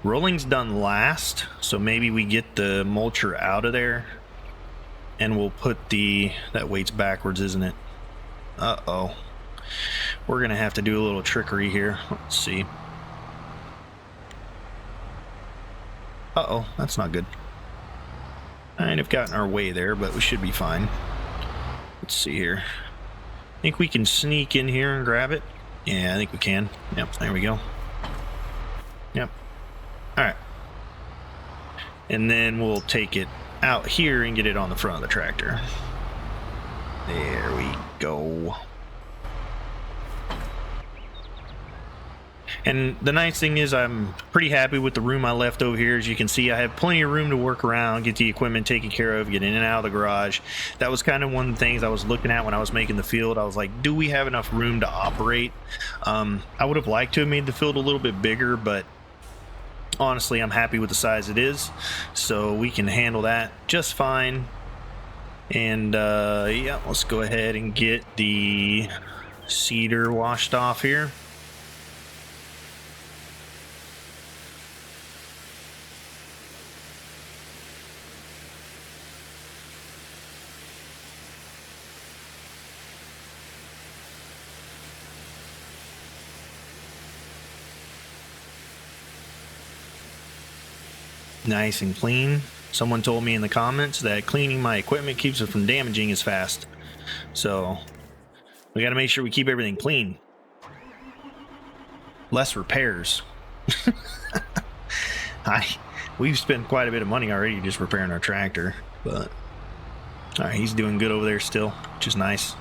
Rolling's done last. So maybe we get the mulcher out of there. And we'll put the... That weight's backwards, isn't it? Uh-oh. We're going to have to do a little trickery here. Let's see. Uh-oh, that's not good. Kind of gotten our way there, but we should be fine. Let's see here. I think we can sneak in here and grab it. Yeah, I think we can. Yep, there we go. Yep. All right. And then we'll take it out here and get it on the front of the tractor. There we go. And the nice thing is I'm pretty happy with the room I left over here. As you can see, I have plenty of room to work around, get the equipment taken care of, get in and out of the garage. That was kind of one of the things I was looking at when I was making the field. I was like, do we have enough room to operate? I would have liked to have made the field a little bit bigger, but honestly, I'm happy with the size it is. So we can handle that just fine. And yeah, let's go ahead and get the cedar washed off here. Nice and clean. Someone told me in the comments that cleaning my equipment keeps it from damaging as fast. So we got to make sure we keep everything clean. Less repairs. We've spent quite a bit of money already just repairing our tractor, but all right, he's doing good over there still, which is nice.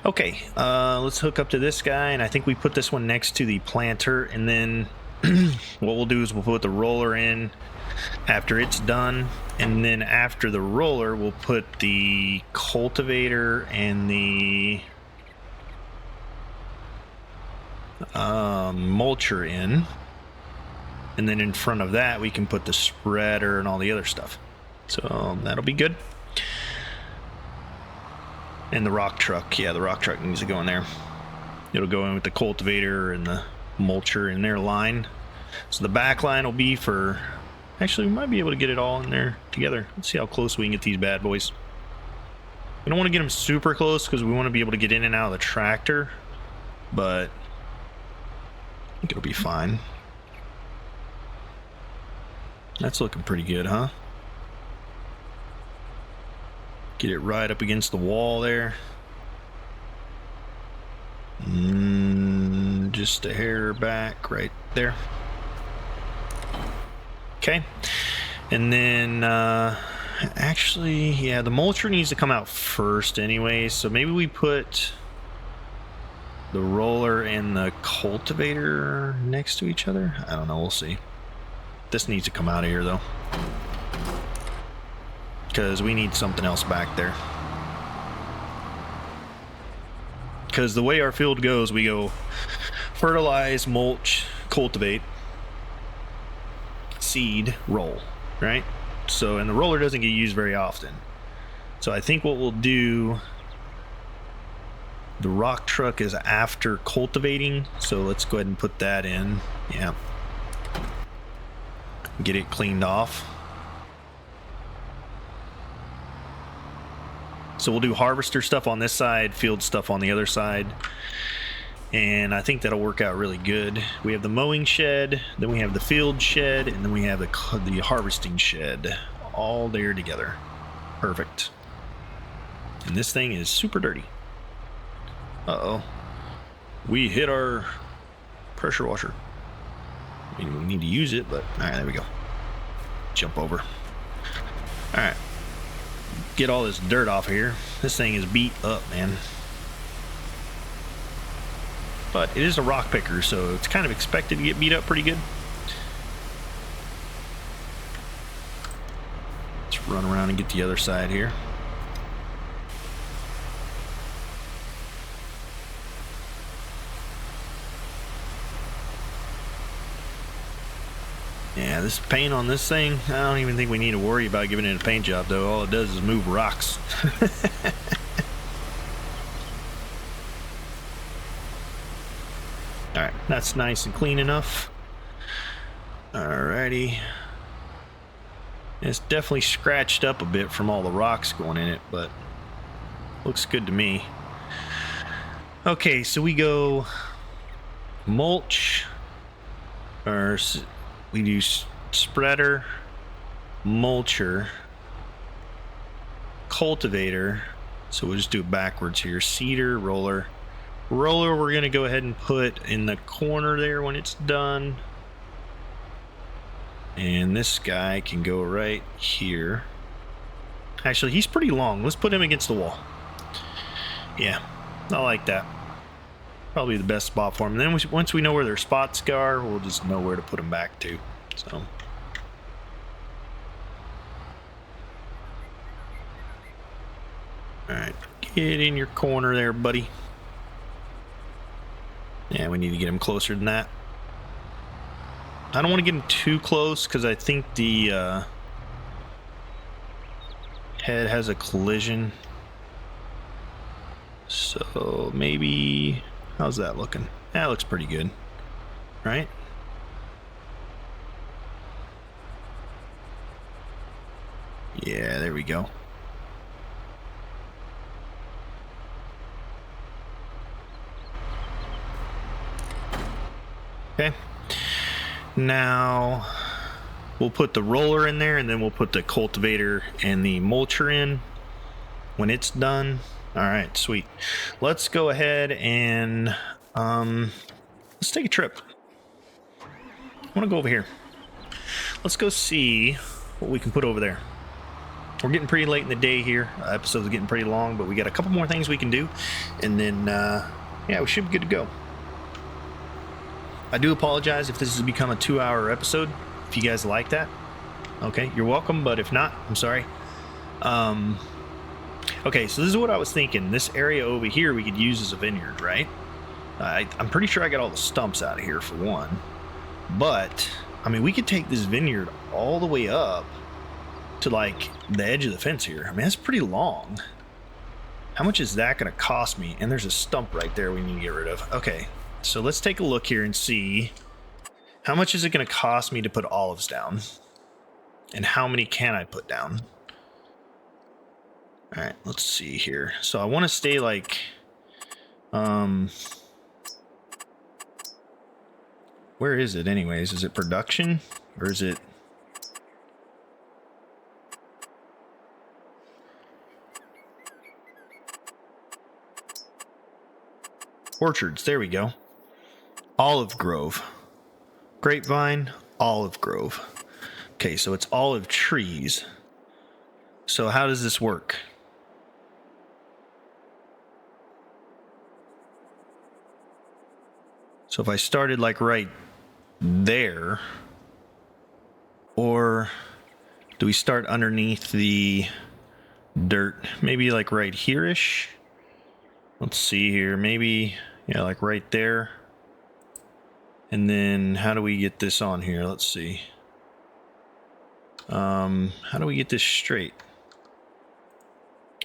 Okay, let's hook up to this guy, and I think we put this one next to the planter, and then what we'll do is we'll put the roller in after it's done, and then after the roller we'll put the cultivator and the mulcher in, and then in front of that we can put the spreader and all the other stuff. So that'll be good. And the rock truck, yeah, the rock truck needs to go in there. It'll go in with the cultivator and the mulcher in their line. So the back line will be for... Actually, we might be able to get it all in there together. Let's see how close we can get these bad boys. We don't want to get them super close because we want to be able to get in and out of the tractor. But I think it'll be fine. That's looking pretty good, huh? Get it right up against the wall there. Just a hair back right there. Okay. And then actually, yeah, the mulcher needs to come out first anyway, so maybe we put the roller and the cultivator next to each other? I don't know. We'll see. This needs to come out of here, though, because we need something else back there. Because the way our field goes, we go fertilize, mulch, cultivate, seed, roll, right? So, and the roller doesn't get used very often. So I think what we'll do, the rock truck is after cultivating. So let's go ahead and put that in. Yeah. Get it cleaned off. So we'll do harvester stuff on this side, field stuff on the other side. And I think that'll work out really good. We have the mowing shed, then we have the field shed, and then we have the harvesting shed all there together. Perfect. And this thing is super dirty. Uh-oh. We hit our pressure washer. I mean, we need to use it, but all right, there we go. Jump over. All right. Get all this dirt off here. This thing is beat up, man. But it is a rock picker, so it's kind of expected to get beat up pretty good. Let's run around and get the other side here. Yeah, this paint on this thing, I don't even think we need to worry about giving it a paint job, though. All it does is move rocks. Alright, that's nice and clean enough. Alrighty. It's definitely scratched up a bit from all the rocks going in it, but looks good to me. Okay, so we go mulch, or we do spreader, mulcher, cultivator. So we'll just do it backwards here. Seeder, roller. Roller we're going to go ahead and put in the corner there when it's done. And this guy can go right here. Actually, he's pretty long. Let's put him against the wall. Yeah, I like that. Probably the best spot for him. And then once we know where their spots are, we'll just know where to put them back to. So, all right, get in your corner there, buddy. Yeah, we need to get him closer than that. I don't want to get him too close because I think the head has a collision. So maybe, how's that looking? That looks pretty good, right? Yeah, there we go. Okay. Now we'll put the roller in there, and then we'll put the cultivator and the mulcher in when it's done. All right, sweet. Let's go ahead and let's take a trip. I want to go over here. Let's go see what we can put over there. We're getting pretty late in the day here. Episode's getting pretty long, but we got a couple more things we can do, and then yeah, we should be good to go. I do apologize if this has become a 2-hour episode. If you guys like that, okay, you're welcome. But if not, I'm sorry. Okay, so this is what I was thinking. This area over here we could use as a vineyard, right? I'm pretty sure I got all the stumps out of here for one. But I mean, we could take this vineyard all the way up to like the edge of the fence here. I mean, that's pretty long. How much is that going to cost me? And there's a stump right there we need to get rid of. Okay, so let's take a look here and see how much is it going to cost me to put olives down, and how many can I put down? All right, let's see here. So I want to stay like, where is it anyways? Is it production or is it? Orchards, there we go. Olive grove. Grapevine, olive grove. Okay, so it's olive trees. So how does this work? So if I started like right there, or do we start underneath the dirt? Maybe like right here-ish. Let's see here. Maybe, yeah, like right there. And then how do we get this on here? Let's see. How do we get this straight?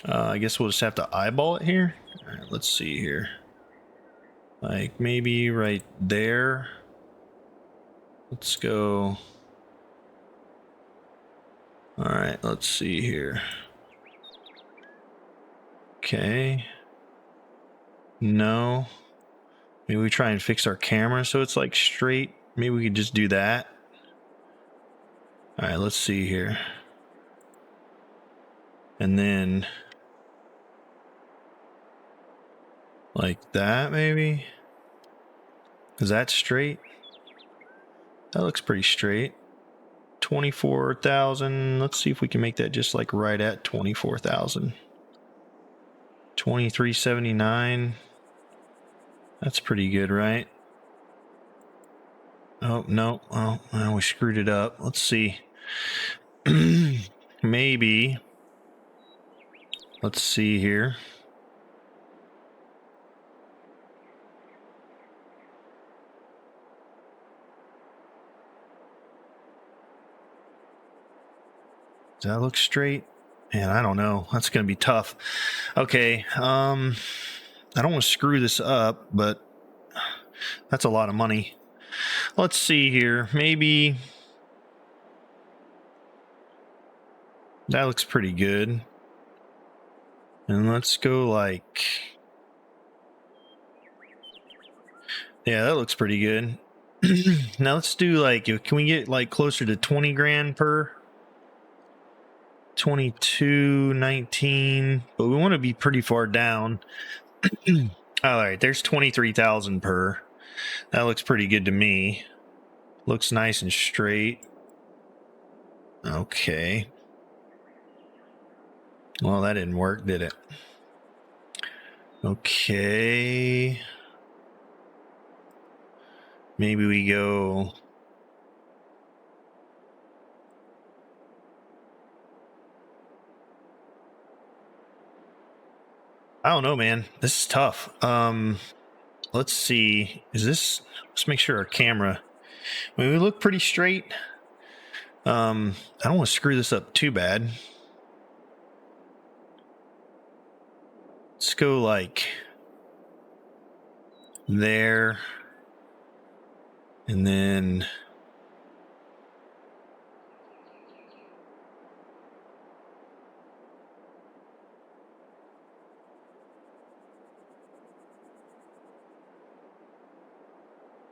I guess we'll just have to eyeball it here. All right, let's see here. Like maybe right there. Let's go. All right, let's see here. Okay. No. Maybe we try and fix our camera so it's like straight. Maybe we could just do that. All right, let's see here. And then like that maybe. Is that straight? That looks pretty straight. 24,000. Let's see if we can make that just like right at 24,000. 2379. That's pretty good, right? Oh, no. Oh, we screwed it up. Let's see. Maybe. Let's see here. Does that look straight? Man, I don't know. That's going to be tough. Okay. I don't want to screw this up, but that's a lot of money. Let's see here. Maybe that looks pretty good. And let's go like, yeah, that looks pretty good. Now let's do like, can we get like closer to 20 grand per? 2219, but we want to be pretty far down. All right, there's 23,000 per. That looks pretty good to me. Looks nice and straight. Okay. Well, that didn't work, did it? Okay. Maybe we go. I don't know, man. This is tough. Let's see. Let's make sure our camera. I mean, we look pretty straight. I don't want to screw this up too bad. Let's go like there. And then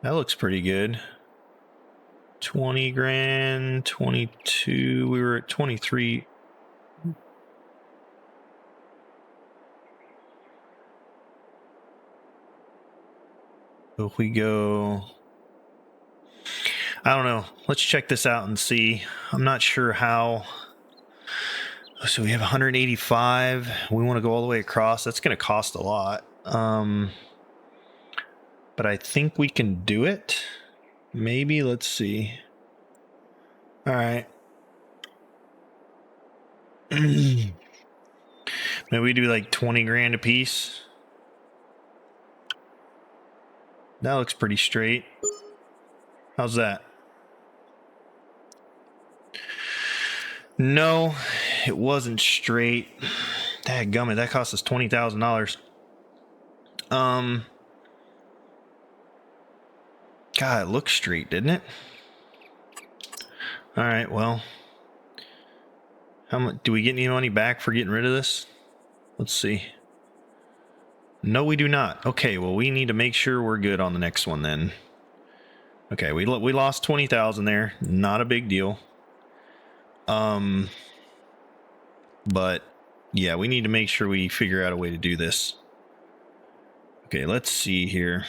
that looks pretty good. 20 grand, 22. We were at 23. So if we go, I don't know. Let's check this out and see. I'm not sure how. So we have 185. We want to go all the way across. That's going to cost a lot. But I think we can do it. Maybe. Let's see. All right. Maybe we do like 20 grand a piece. That looks pretty straight. How's that? No, it wasn't straight. Dadgummit, that cost us $20,000. God, it looked straight, didn't it? All right, well, how much do we get any money back for getting rid of this? Let's see. No, we do not. Okay, well, we need to make sure we're good on the next one then. Okay, we lost 20,000 there. Not a big deal. But yeah, we need to make sure we figure out a way to do this. Okay, let's see here.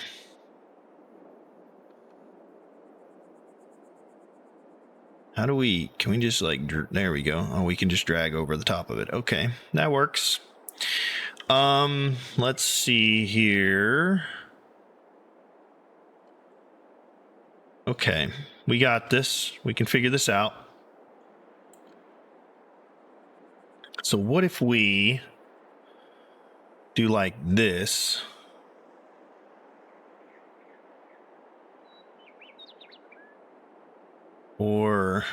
How do we, can we just like, there we go. Oh, we can just drag over the top of it. Okay, that works. Let's see here. Okay, we got this. We can figure this out. So what if we do like this? Or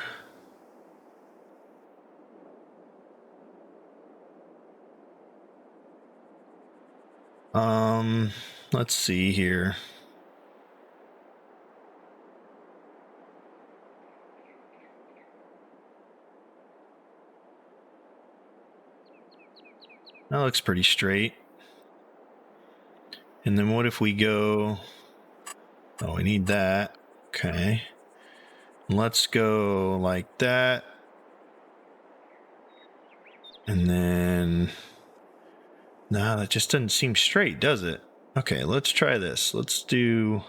let's see here. That looks pretty straight. And then what if we go... Oh, we need that. Okay. Let's go like that. And then... No, that just doesn't seem straight, does it? Okay, let's try this. Let's do...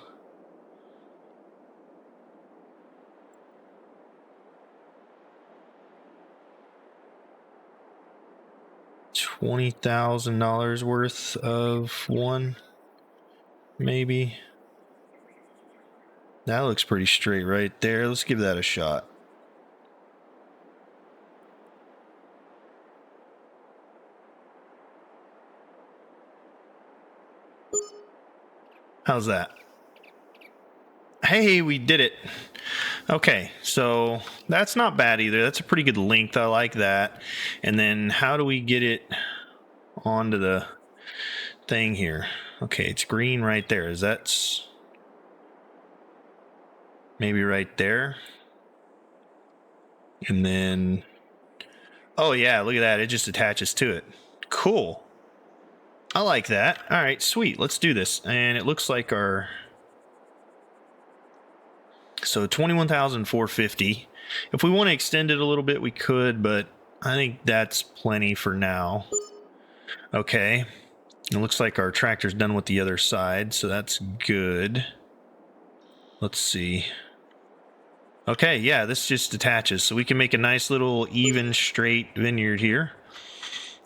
$20,000 worth of one, maybe. That looks pretty straight right there. Let's give that a shot. How's that? Hey, we did it. Okay, so that's not bad either. That's a pretty good length. I like that. And then how do we get it onto the thing here? Okay, it's green right there. Is that maybe right there? And then, oh yeah, look at that. It just attaches to it. Cool. I like that. All right, sweet. Let's do this. And it looks like our... So 21,450. If we want to extend it a little bit, we could, but I think that's plenty for now. Okay. It looks like our tractor's done with the other side, so that's good. Let's see. Okay, yeah, this just attaches, so we can make a nice little even straight vineyard here.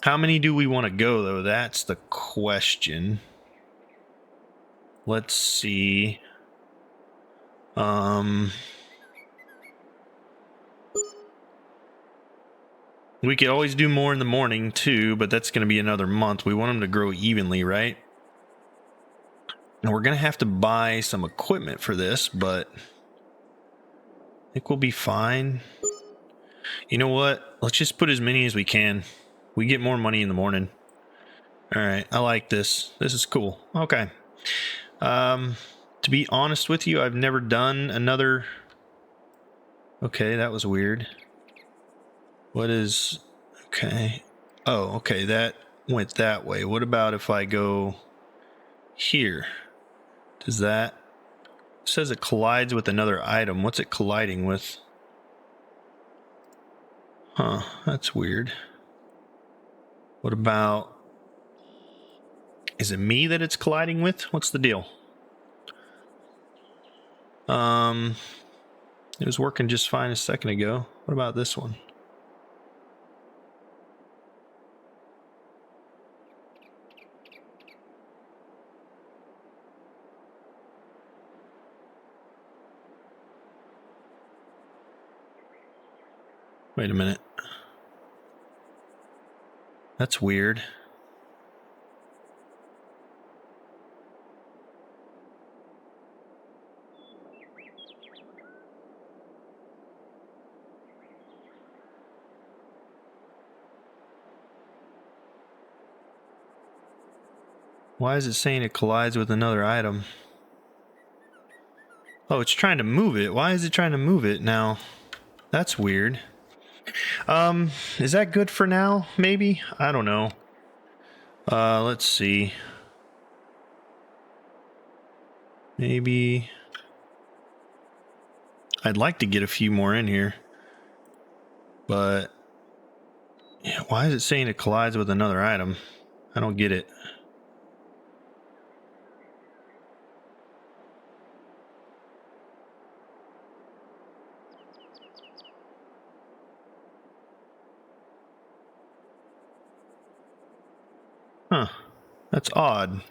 How many do we want to go, though? That's the question. Let's see. We could always do more in the morning too, but that's going to be another month. We want them to grow evenly, right? And we're going to have to buy some equipment for this, but I think we'll be fine. You know what? Let's just put as many as we can. We get more money in the morning. All right, I like this. This is cool. Okay. To be honest with you, I've never done another... Okay, that was weird. What is... Okay. Oh, okay, that went that way. What about if I go here? Does that... It says it collides with another item. What's it colliding with? Huh, that's weird. What about... Is it me that it's colliding with? What's the deal? It was working just fine a second ago. What about this one? Wait a minute. That's weird. Why is it saying it collides with another item? Oh, it's trying to move it. Why is it trying to move it now? That's weird. Is that good for now? Maybe? I don't know. Let's see. Maybe... I'd like to get a few more in here. But... Yeah, why is it saying it collides with another item? I don't get it. Huh. That's odd.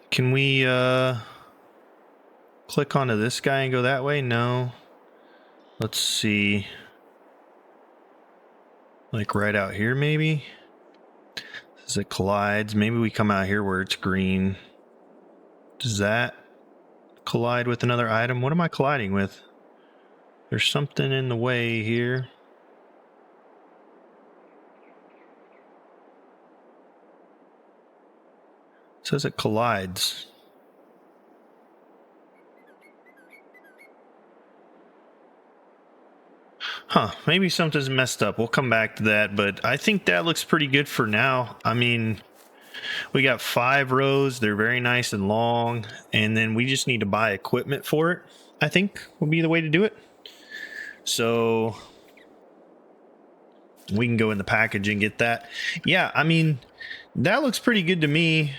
Can we, click onto this guy and go that way? No. Let's see. Like right out here, maybe? As it collides, maybe we come out here where it's green. Does that collide with another item? What am I colliding with? There's something in the way here. It says it collides. Huh, maybe something's messed up. We'll come back to that, but I think that looks pretty good for now. I mean, we got 5 rows. They're very nice and long, and then we just need to buy equipment for it, I think would be the way to do it. So we can go in the package and get that. Yeah, I mean, that looks pretty good to me.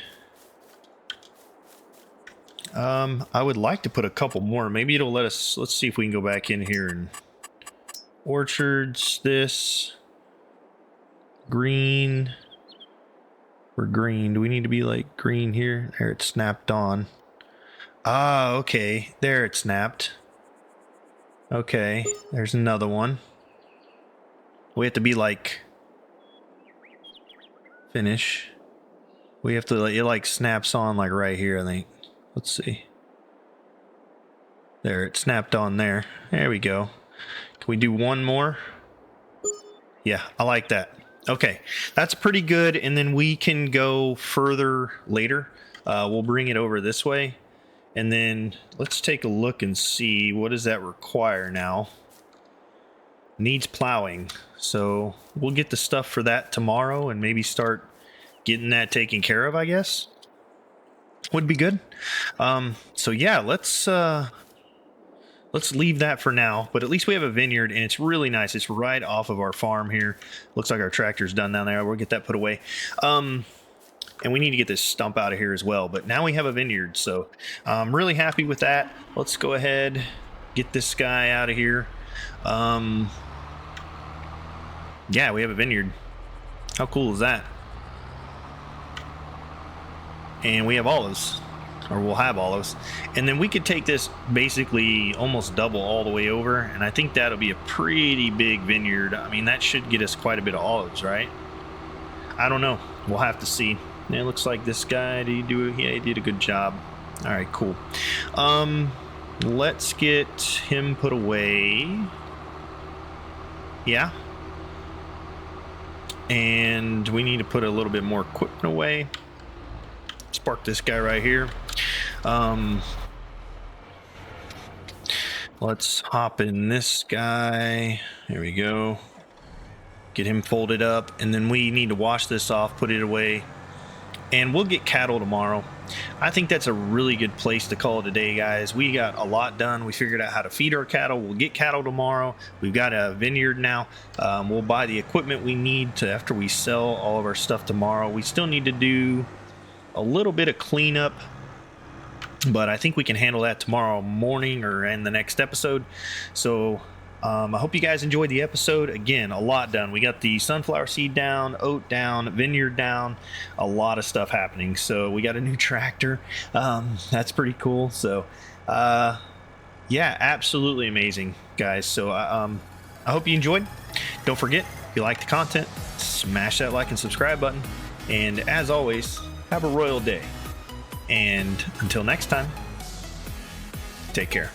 I would like to put a couple more. Maybe it'll let us, let's see if we can go back in here and orchards, this green. We're green. Do we need to be like green here? There, it's snapped on. Ah, okay. There, it snapped. Okay, there's another one. We have to be like finish. We have to, it like snaps on like right here, I think. Let's see. There, it snapped on there. There we go. Can we do one more? Yeah, I like that. Okay, that's pretty good. And then we can go further later. We'll bring it over this way. And then let's take a look and see, what does that require now? Needs plowing. So we'll get the stuff for that tomorrow and maybe start getting that taken care of, I guess. Would be good. So yeah, let's leave that for now, but at least we have a vineyard and it's really nice. It's right off of our farm here. Looks like our tractor's done down there. We'll get that put away. And we need to get this stump out of here as well, but now we have a vineyard, so I'm really happy with that. Let's go ahead, get this guy out of here. Yeah, we have a vineyard. How cool is that? And we have olives, or we'll have olives, and then we could take this basically almost double all the way over, and I think that'll be a pretty big vineyard. I mean, that should get us quite a bit of olives, right? I don't know, we'll have to see. It looks like this guy, did he do it? Yeah, he did a good job. All right, cool. Let's get him put away. Yeah, and we need to put a little bit more equipment away. Let's park this guy right here. Let's hop in this guy. There we go. Get him folded up, and then we need to wash this off, put it away, and we'll get cattle tomorrow. I think that's a really good place to call it a day, guys. We got a lot done. We figured out how to feed our cattle. We'll get cattle tomorrow. We've got a vineyard now. We'll buy the equipment we need to after we sell all of our stuff tomorrow. We still need to do a little bit of cleanup, but I think we can handle that tomorrow morning or in the next episode. So I hope you guys enjoyed the episode. Again, a lot done. We got the sunflower seed down, oat down, vineyard down, a lot of stuff happening. So we got a new tractor. That's pretty cool. So yeah, absolutely amazing, guys. So I hope you enjoyed. Don't forget, if you like the content, smash that like and subscribe button. And as always, have a royal day. And until next time, take care.